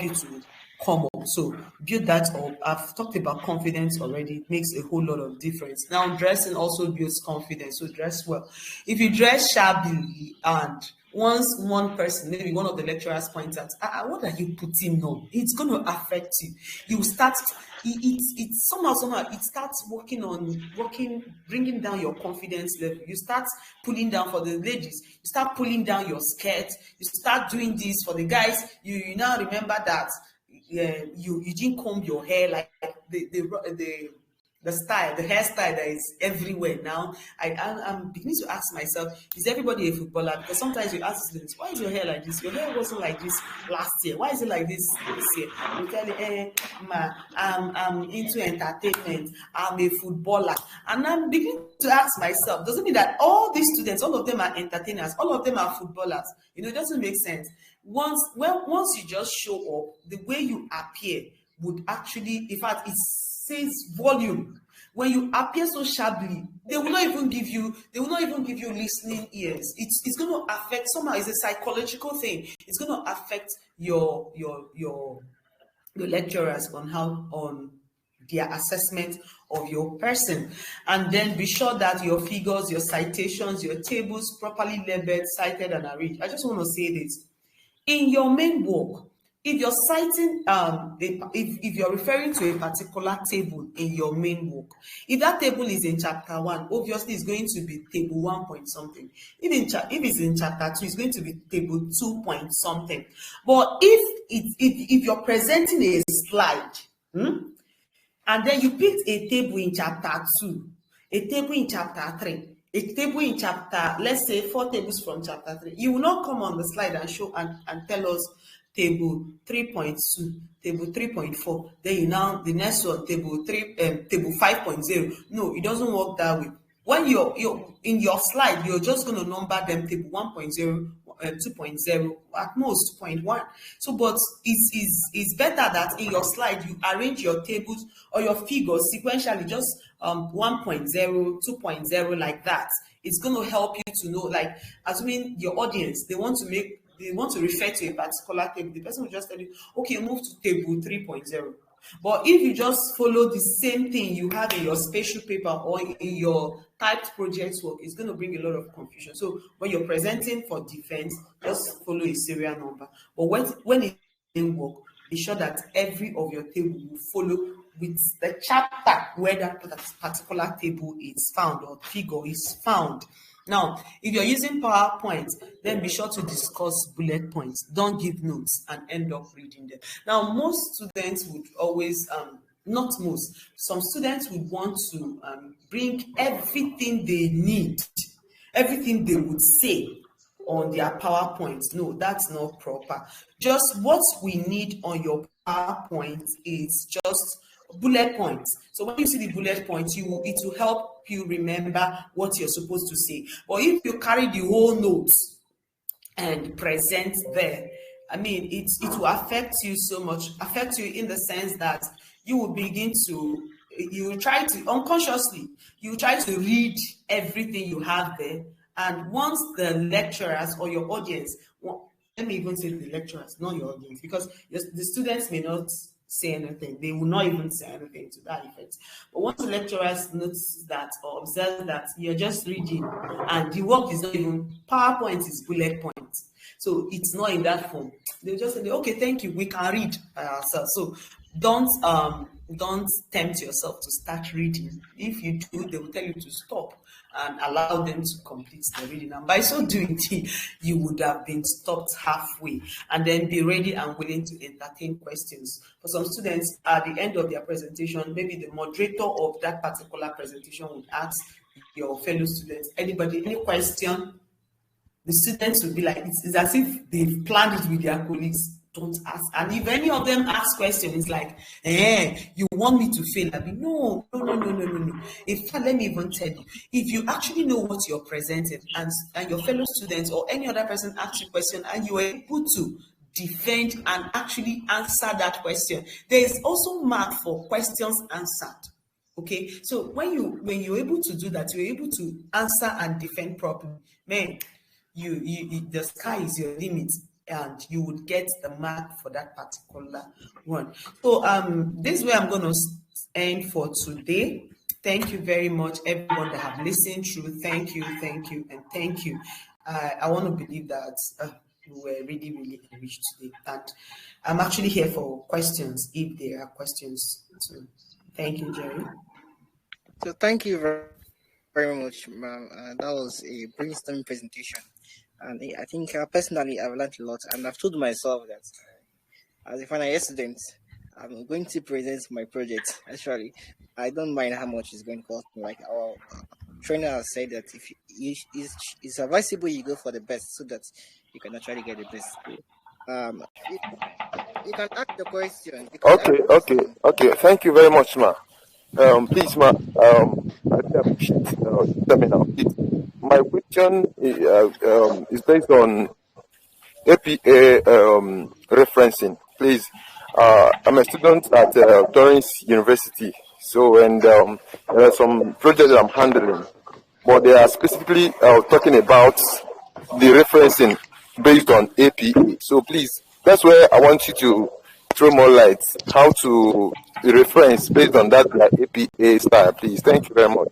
you to come up. So build that up. I've talked about confidence already. It makes a whole lot of difference. Now, dressing also builds confidence. So dress well. If you dress shabbily and once one person, maybe one of the lecturers points out, what are you putting on? It's going to affect you. You start, it's somehow, it starts bringing down your confidence level. You start pulling down for the ladies. You start pulling down your skirt. You start doing this for the guys. You now remember that you didn't comb your hair, like the style, the hairstyle that is everywhere now. I'm beginning to ask myself, is everybody a footballer? Because sometimes you ask students, why is your hair like this? Your hair wasn't like this last year. Why is it like this year? You tell me, I'm into entertainment. I'm a footballer. And I'm beginning to ask myself, does it mean that all these students, all of them are entertainers, all of them are footballers? It doesn't make sense. Once you just show up, the way you appear would actually, in fact, it says volume. When you appear so shabbily, they will not even give you listening ears. It's going to affect somehow. It's a psychological thing. It's going to affect your lecturers on their assessment of your person. And then be sure that your figures, your citations, your tables properly labeled, cited, and arranged. I just want to say this. In your main work, if you're citing, if you're referring to a particular table in your main work, if that table is in chapter 1, obviously it's going to be table 1 point something. If it's in chapter 2, it's going to be table 2 point something. But if you're presenting a slide, and then you picked a table in chapter 2, a table in chapter 3, a table in chapter, let's say 4 tables from chapter 3, you will not come on the slide and show and tell us table 3.2, table 3.4, then the next one, table 5.0. No, it doesn't work that way. When you're in your slide, you're just going to number them table 1.0, 2.0, at most 2.1. So, but it's better that in your slide you arrange your tables or your figures sequentially, just 1.0, 2.0, like that. It's going to help you to know, like, assuming your audience, they want to refer to a particular table, the person will just tell you, okay, move to table 3.0. But if you just follow the same thing you have in your spatial paper or in your typed project work, it's going to bring a lot of confusion. So when you're presenting for defense, just follow a serial number. But when it didn't work, be sure that every of your table will follow with the chapter where that particular table is found or figure is found. Now, if you're using PowerPoint, then be sure to discuss bullet points. Don't give notes and end up reading them. Now, most students would always, not most, some students would want to bring everything they need, everything they would say on their PowerPoint. No, that's not proper. Just what we need on your PowerPoint is just bullet points. So when you see the bullet points, it will help you remember what you're supposed to say. But if you carry the whole notes and present there, I mean, it will affect you so much, affect you in the sense that you will try to, unconsciously, you will try to read everything you have there. And once the lecturers or your audience, let me even say the lecturers, not your audience, because the students may not say anything. They will not even say anything to that effect. But once the lecturers notice that or observe that you're just reading and the work is not even, PowerPoint is bullet points. So it's not in that form. They'll just say, okay, thank you, we can read ourselves. So don't tempt yourself to start reading. If you do, they will tell you to stop and allow them to complete the reading. And by so doing, you would have been stopped halfway. And then be ready and willing to entertain questions. For some students, at the end of their presentation, maybe the moderator of that particular presentation would ask your fellow students, anybody, any question? The students will be like, it's as if they've planned it with their colleagues. Don't ask. And if any of them ask questions, it's like, you want me to fail? I'll be, no. In fact, let me even tell you, if you actually know what you're presenting and your fellow students or any other person asks you a question and you are able to defend and actually answer that question, there is also mark for questions answered. Okay, so when you're able to do that, you're able to answer and defend properly, man, you the sky is your limit, and you would get the mark for that particular one. So this is where I'm going to end for today. Thank you very much, everyone that have listened through. Thank you, and thank you. I want to believe that we were really, really enriched today. And I'm actually here for questions, if there are questions. So thank you, Jerry. So thank you very much, ma'am. That was a brainstorming presentation. And I think personally, I've learned a lot. And I've told myself that as a final year student, I'm going to present my project. Actually, I don't mind how much it's going to cost me. Like our trainer has said that if it's advisable you go for the best so that you can actually get the best. You can ask the question. Okay. Thank you very much, ma. Please, ma. I think I appreciate seminar. Please, my question is based on APA referencing. Please, I'm a student at Torrance University. So, and there are some projects that I'm handling, but they are specifically talking about the referencing based on APA. So, please, that's where I want you to throw more light how to reference based on that APA style, please. Thank you very much.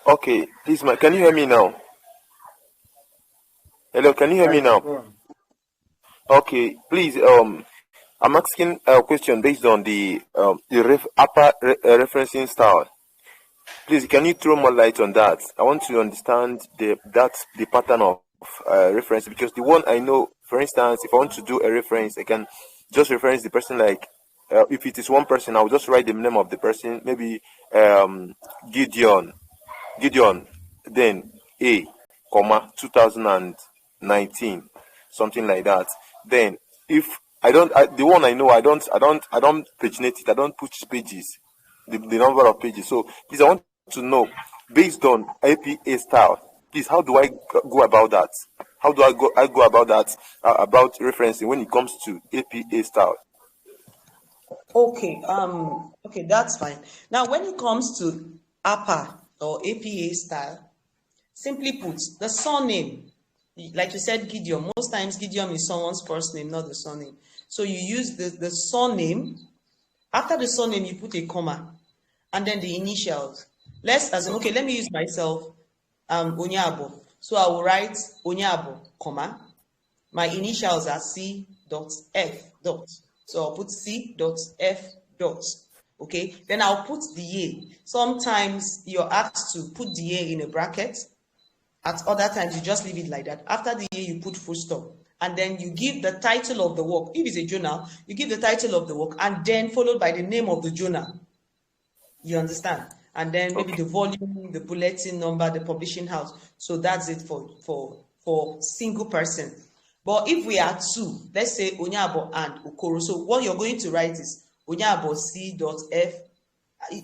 Okay, please, ma, can you hear me now? Hello, can you hear me now? Okay, please. I'm asking a question based on the upper referencing style. Please, can you throw more light on that? I want to understand the pattern of reference, because the one I know, for instance, if I want to do a reference, I can just reference the person. Like if it is one person, I'll just write the name of the person, maybe Gideon, then A, 2019, something like that. Then if the one I know, I don't paginate it. I don't put pages, the number of pages. So please, I want to know, based on APA style, please, how do I go about that? How do I go about that, about referencing when it comes to APA style? Okay, that's fine. Now, when it comes to APA or APA style, simply put, the surname, like you said, Gideon. Most times, Gideon is someone's first name, not the surname. So you use the surname. After the surname, you put a comma, and then the initials. Let me use myself, Onyabo. So I will write Onyabo, comma. My initials are C.F. So I'll put C.F. Okay, then I'll put the A. Sometimes you're asked to put the A in a bracket. At other times, you just leave it like that. After the A, you put full stop. And then you give the title of the work. If it's a journal, you give the title of the work and then followed by the name of the journal. You understand? And then maybe the volume, the bulletin number, the publishing house. So that's it for single person. But if we are two, let's say Onyabo and Okoro. So what you're going to write is Onyabo C.F.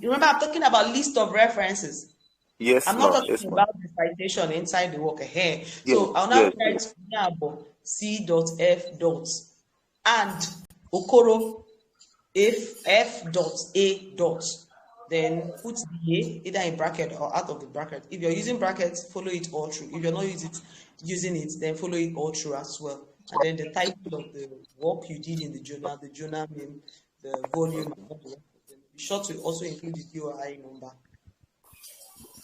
Remember, I'm talking about list of references. Yes, I'm not talking about the citation inside the work here. So I'll now write Onyabo C.F. and Okoro F.A. Then put the A either in bracket or out of the bracket. If you're using brackets, follow it all through. If you're not using it, then follow it all through as well. And then the title of the work you did in the journal name, the volume, and all the rest of them. Be sure to also include the URI number.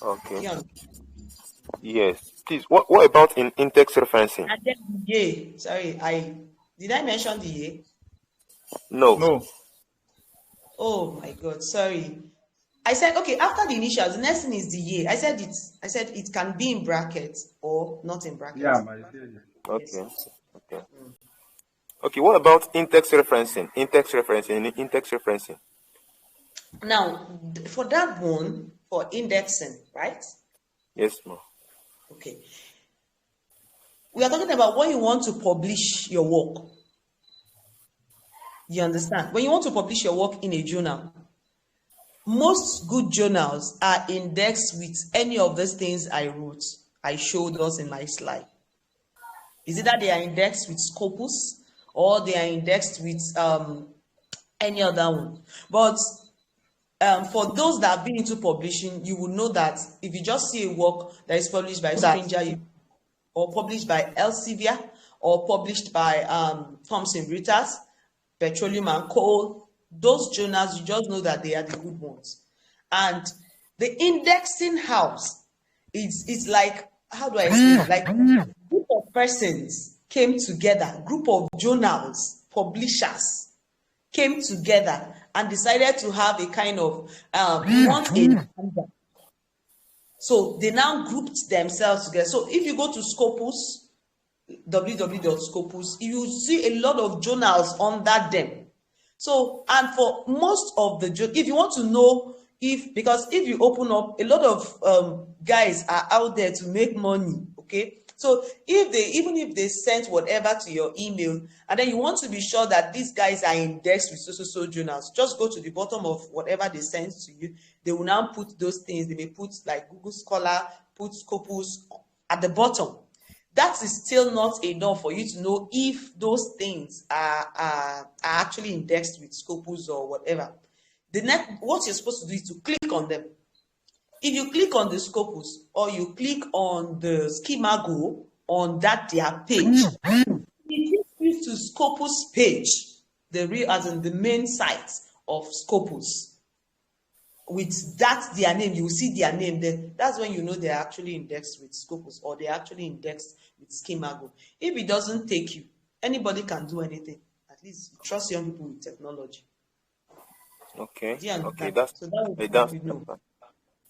Okay. Yeah. Yes. Please, what about in in-text referencing? And then the A. Sorry, did I mention the A? No. Oh my God, sorry. I said, okay, after the initials, the next thing is the year. I said it can be in brackets or not in brackets. Yeah, my dear. Yes. Okay. Okay. Okay. What about in-text referencing? In-text referencing. In-text referencing. Now, for that one, for indexing, right? Yes, ma'am. Okay. We are talking about when you want to publish your work. You understand? When you want to publish your work in a journal, most good journals are indexed with any of these things I showed us in my slide. Is it that they are indexed with Scopus or they are indexed with any other one? But for those that have been into publishing, you will know that if you just see a work that is published by Springer or published by Elsevier or published by Thomson Reuters, Petroleum and Coal, those journals, you just know that they are the good ones. And the indexing house, it's like, how do I explain it? Like a group of persons came together, group of journals, publishers came together and decided to have a kind of, we want a standard. So they now grouped themselves together. So if you go to Scopus, www.scopus, you see a lot of journals under them. So, and for most of the, if you want to know because if you open up, a lot of guys are out there to make money, okay? So even if they sent whatever to your email, and then you want to be sure that these guys are indexed with so journals, just go to the bottom of whatever they sent to you. They will now put those things. They may put like Google Scholar, put Scopus at the bottom. That is still not enough for you to know if those things are actually indexed with Scopus or whatever. What you're supposed to do is to click on them. If you click on the Scopus or you click on the Schemago on that their page, it takes you to Scopus page, as in the main site of Scopus. With that their name, you will see their name there. That's when you know they're actually indexed with Scopus or they're actually indexed with Schemago. If it doesn't take you, anybody can do anything. At least trust young people with technology. Okay. Okay.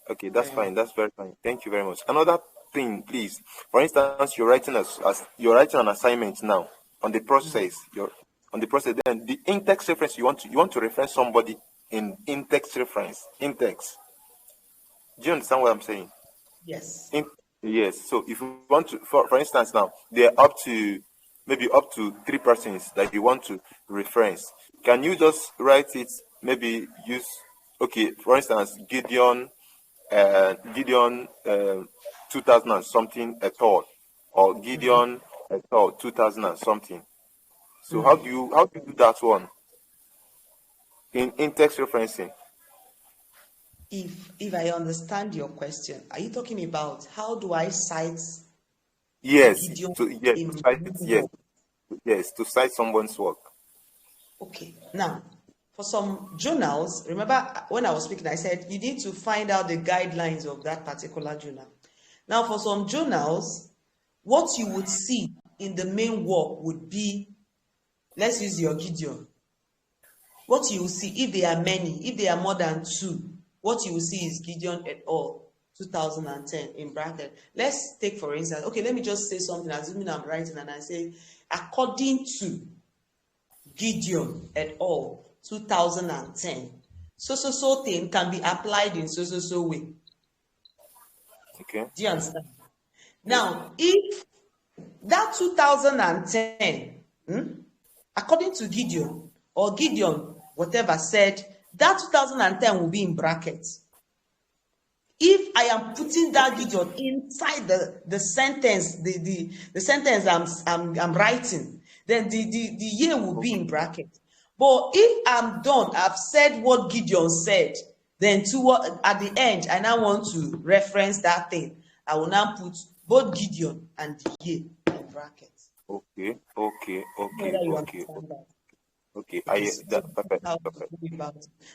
Okay, That's fine. That's very fine. Thank you very much. Another thing, please. For instance, you're writing you're writing an assignment now on the process. You're on the process. Then the in-text reference you want to reference somebody in in-text reference. In-text. Do you understand what I'm saying? Yes. Yes. So if you want to, for instance, now they're maybe up to 3 persons that you want to reference. Can you just write it? Maybe use, okay, for instance, Gideon 2000 and something at all, or Gideon at all 2000 and something. So how do you do that one in text referencing? If I understand your question, are you talking about how do I cite? Yes. Gideon Yes, to cite someone's work. Okay. Now, for some journals, remember when I was speaking, I said you need to find out the guidelines of that particular journal. Now, for some journals, what you would see in the main work would be, let's use your Gideon. What you will see, if there are many, if there are more than 2, what you will see is Gideon et al. 2010 in bracket. Let's take, for instance, okay, let me just say something, assuming I'm writing, and I say, according to Gideon et al. 2010, so thing can be applied in so way. Okay. Do you understand? Now, if that 2010, according to Gideon, or Gideon, whatever, said that 2010 will be in brackets. If I am putting that Gideon inside the sentence, the sentence I'm writing, then the year will be in brackets. But if I'm done, I've said what Gideon said, then at the end, I now want to reference that thing. I will now put both Gideon and the year in brackets. Okay.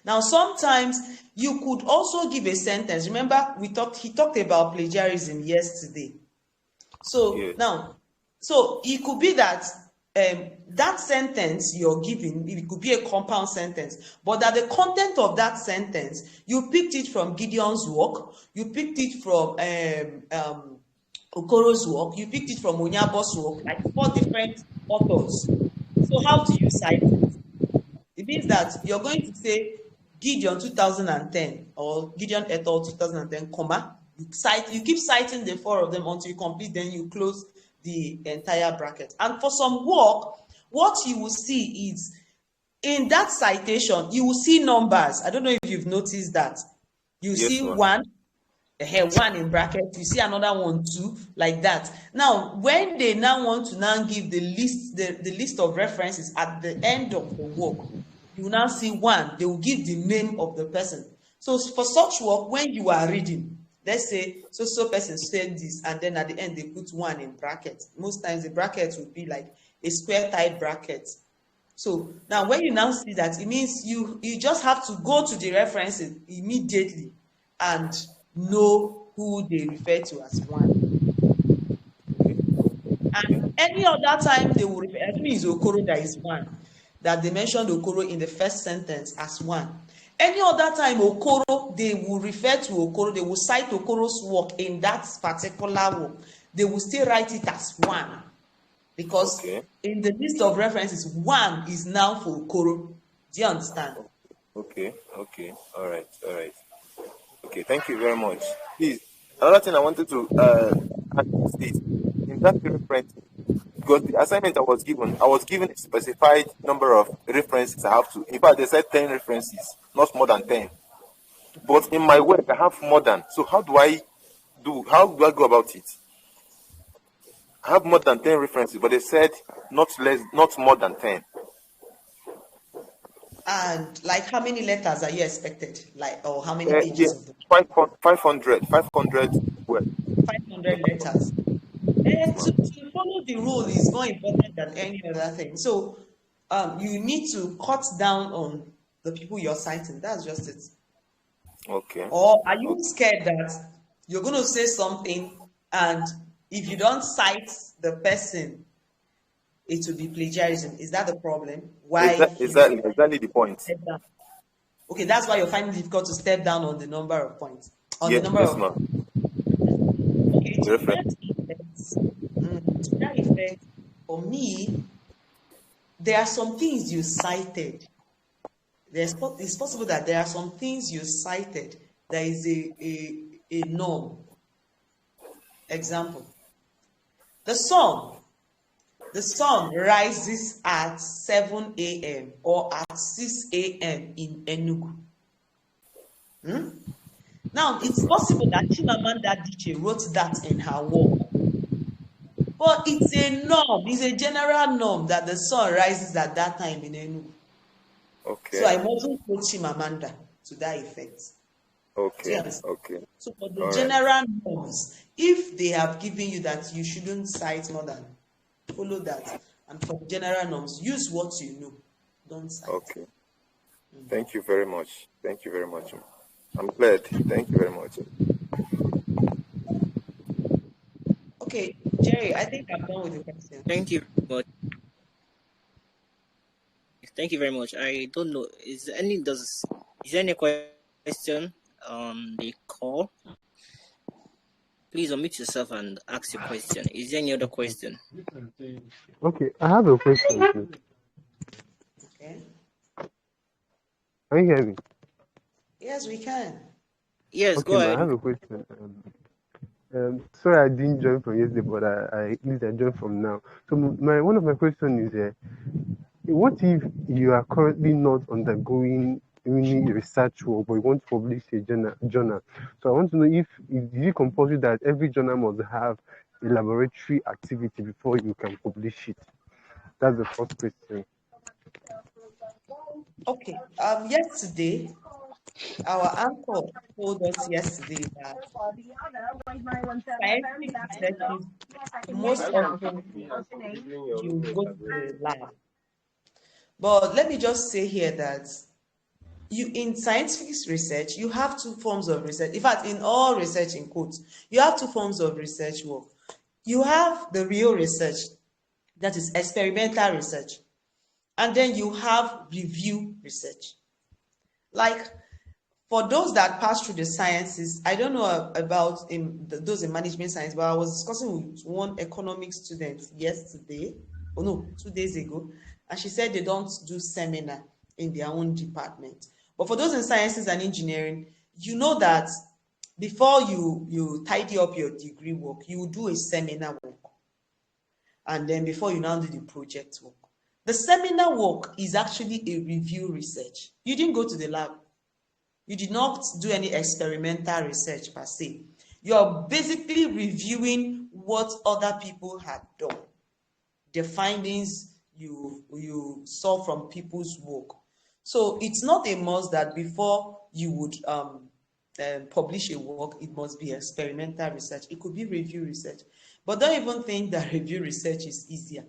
Now, sometimes you could also give a sentence. Remember, he talked about plagiarism yesterday. So now, so it could be that that sentence you're giving, it could be a compound sentence, but that the content of that sentence, you picked it from Gideon's work, you picked it from Okoro's work, you picked it from Onyabo's work, like 4 different authors. So how do you cite it? It means that you're going to say Gideon 2010 or Gideon et al. 2010, comma, you keep citing the 4 of them until you complete, then you close the entire bracket. And for some work, what you will see is in that citation, you will see numbers. I don't know if you've noticed that. You Yes, see ma'am. 1 in bracket, you see another 1, 2, like that. Now, when they now want to now give the list of references at the end of the work, you will now see 1, they will give the name of the person. So for such work, when you are reading, let's say so person said this, and then at the end they put 1 in bracket. Most times the bracket would be like a square type bracket. So now when you now see that, it means you just have to go to the references immediately and know who they refer to as 1. And any other time they will refer, I think it's Okoro that is 1, that they mentioned Okoro in the first sentence as 1. Any other time Okoro, they will refer to Okoro, they will cite Okoro's work in that particular work. They will still write it as 1. Because in the list of references, 1 is now for Okoro. Do you understand? Okay. All right. Okay, thank you very much. Please, another thing I wanted to ask is in that reference, because the assignment I was given a specified number of references I have to. In fact, they said 10 references, not more than 10. But in my work, I have more than. So how do I go about it? I have more than 10 references, but they said not more than 10. And like how many letters are you expected? Like, or how many pages of the 500 words. 500 letters. To follow the rule is more important than any other thing. So you need to cut down on the people you're citing. That's just it. Okay. Or are you scared that you're going to say something, and if you don't cite the person, it will be plagiarism? Is that the problem? Why? Exactly the point. Okay, that's why you're finding it difficult to step down on the number of points. Yes, ma'am. Okay, to that effect, for me, there are some things you cited. It's possible that there are some things you cited that is a norm. Example, the sun rises at 7 a.m. or at 6 a.m. in Enugu. Now, it's possible that Chimamanda Adichie wrote that in her work. But it's a norm, it's a general norm that the sun rises at that time in Enugu. Okay. So I mustn't quote Chimamanda to that effect. Okay. So for the general norms, if they have given you that you shouldn't cite more than, follow that. And for general norms, use what you know. Don't cite. Okay. Thank you very much. I'm glad. Thank you very much. Okay, Jerry, I think I'm done with the question. Thank you very much. I don't know. Is there any question on the call? Please unmute yourself and ask your question. Is there any other question? Okay, I have a question. Okay. Can you hear me? Yes, we can. Yes, okay, go ahead. I have a question. Sorry, I didn't join from yesterday, but I joined from now. So one of my questions is, what if you are currently not undergoing any research work, but you want to publish a journal? So I want to know if is it compulsory that every journal must have a laboratory activity before you can publish it? That's the first question. Okay. Yesterday, our uncle told us yesterday that scientific research, most often you go to the lab. But let me just say here that in scientific research, you have 2 forms of research. In fact, in all research in quotes, you have 2 forms of research work. You have the real research, That is experimental research. And then you have review research. Like for those that pass through the sciences, I don't know about those in management science, but I was discussing with one economics student yesterday, oh no, 2 days ago, and she said they don't do seminar in their own department. But for those in sciences and engineering, you know that before you tidy up your degree work, you do a seminar work. And then before you now do the project work. The seminar work is actually a review research. You didn't go to the lab. You did not do any experimental research per se. You're basically reviewing what other people have done, the findings you saw from people's work. So it's not a must that before you would publish a work, it must be experimental research. It could be review research. But don't even think that review research is easier.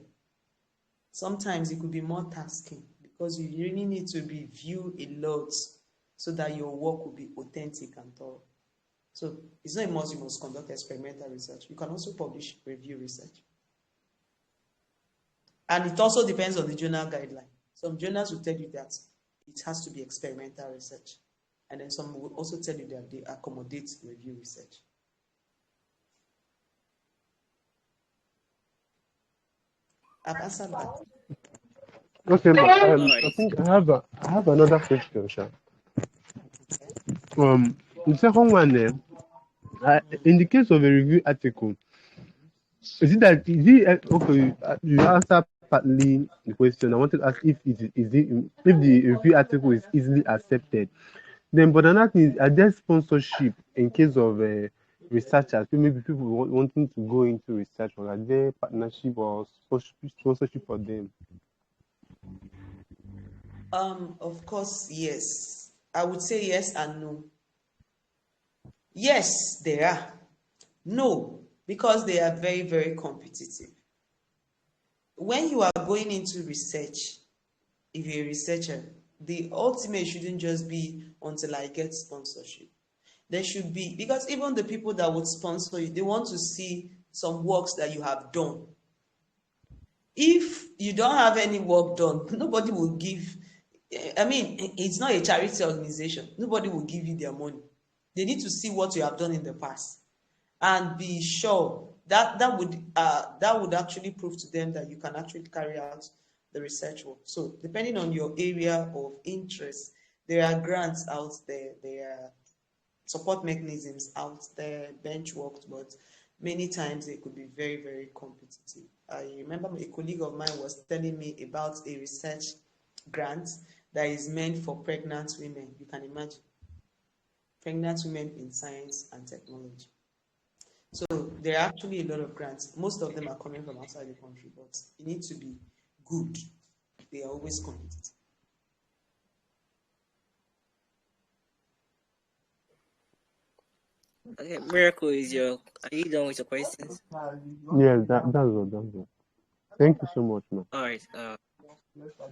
Sometimes it could be more tasking because you really need to review a lot so that your work will be authentic and thorough. So it's not a must you must conduct experimental research. You can also publish review research. And it also depends on the journal guideline. Some journals will tell you that it has to be experimental research. And then some will also tell you that they accommodate review research. I've answered that. Okay, but I think I have another question, Sha. The second one, in the case of a review article, okay? You answer partly the question. I wanted to ask if if the review article is easily accepted. Then, but another thing is, are there sponsorship in case of researchers? Maybe people wanting to go into research, or are there partnership or sponsorship for them? Of course, yes. I would say yes and no. Yes, there are. No, because they are very, very competitive. When you are going into research, if you're a researcher, the ultimate shouldn't just be until I get sponsorship. There should be, because even the people that would sponsor you, they want to see some works that you have done. If you don't have any work done, nobody will give. I mean, it's not a charity organization. Nobody will give you their money. They need to see what you have done in the past and be sure that that would actually prove to them that you can actually carry out the research work. So depending on your area of interest, there are grants out there, there are support mechanisms out there, bench work, but many times they could be very, very competitive. I remember a colleague of mine was telling me about a research grant that is meant for pregnant women. You can imagine. Pregnant women in science and technology. So there are actually a lot of grants. Most of them are coming from outside the country, but you need to be good. They are always competitive. Okay, Miracle, are you done with your questions? Yes, that's all. Thank you so much, man. All right.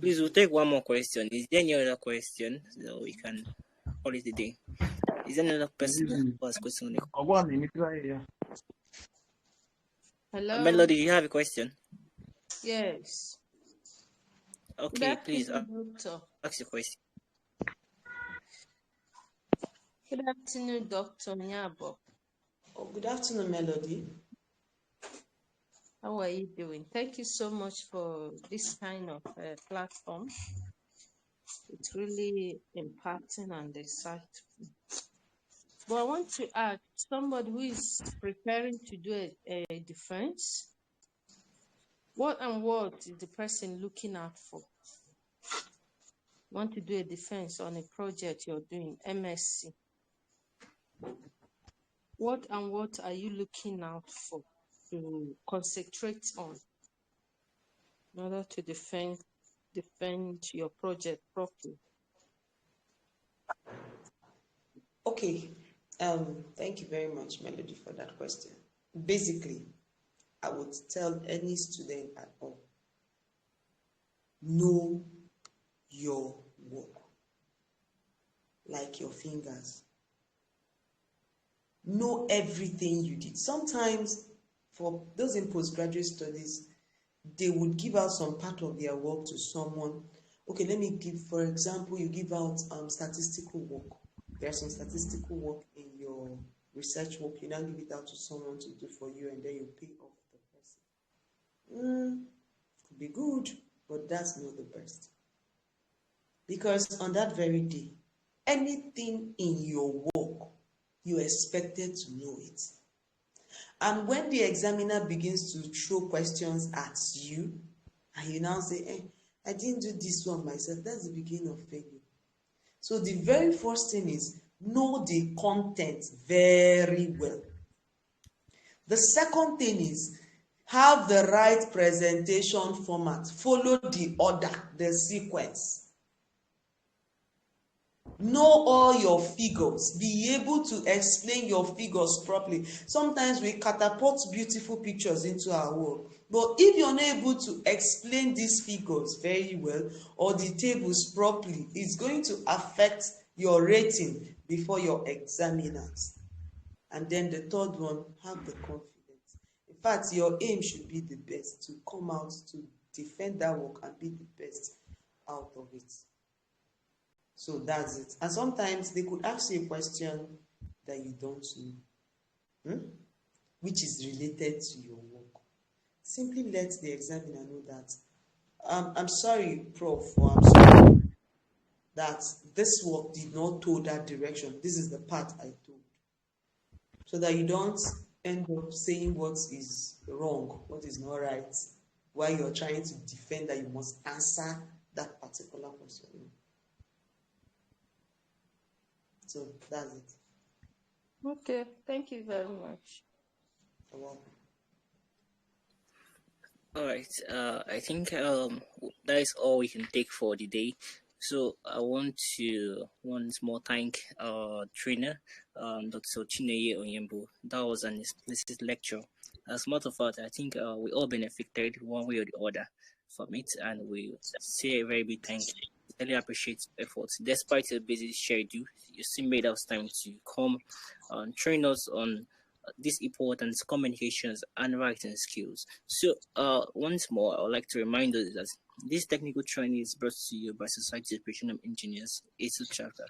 Please, we'll take one more question. Is there any other question so we can call it a day? Is there another person who has a question? Hello. Melody, you have a question? Yes. Okay, please Doctor. ask your question. Good afternoon, Dr. Nyabo. Oh, good afternoon, Melody. How are you doing? Thank you so much for this kind of platform. It's really impacting and exciting. But I want to ask somebody who is preparing to do a defense, what is the person looking out for? Want to do a defense on a project you're doing, MSc. What are you looking out for to concentrate on in order to defend your project properly? Okay. Thank you very much, Melody, for that question. Basically, I would tell any student at all, know your work like your fingers. Know everything you did. Sometimes, for those in postgraduate studies, they would give out some part of their work to someone. Okay, let me give, for example, you give out statistical work. There's some statistical work in your research work. You now give it out to someone to do for you, and then you pay off the person. Could be good, but that's not the best. Because on that very day, anything in your work, you expected to know it. And when the examiner begins to throw questions at you, and you now say, I didn't do this one myself, that's the beginning of failure. So the very first thing is know the content very well. The second thing is have the right presentation format. Follow the order, the sequence. Know all your figures. Be able to explain your figures properly. Sometimes we catapult beautiful pictures into our world. But if you're not able to explain these figures very well or the tables properly, it's going to affect your rating before your examiners. And then the third one, have the confidence. In fact, your aim should be the best, to come out to defend that work and be the best out of it. So that's it. And sometimes they could ask you a question that you don't know, which is related to your work. Simply let the examiner know that, I'm sorry, Prof, or I'm sorry that this work did not toe that direction. This is the part I told. So that you don't end up saying what is wrong, what is not right, while you're trying to defend that you must answer that particular question. So that's it. Okay, thank you very much. You're welcome. All right. I think that is all we can take for the day. So I want to once more thank our trainer, Dr. Chineye Onyembo. That was an explicit lecture. As a matter of fact, I think we all benefited one way or the other from it, and we say a very big thank you. Really appreciate your efforts. Despite a busy schedule, you still made us time to come train us on these important communications and writing skills. So once more, I would like to remind us that this technical training is brought to you by Society of Petroleum Engineers, ESUT chapter.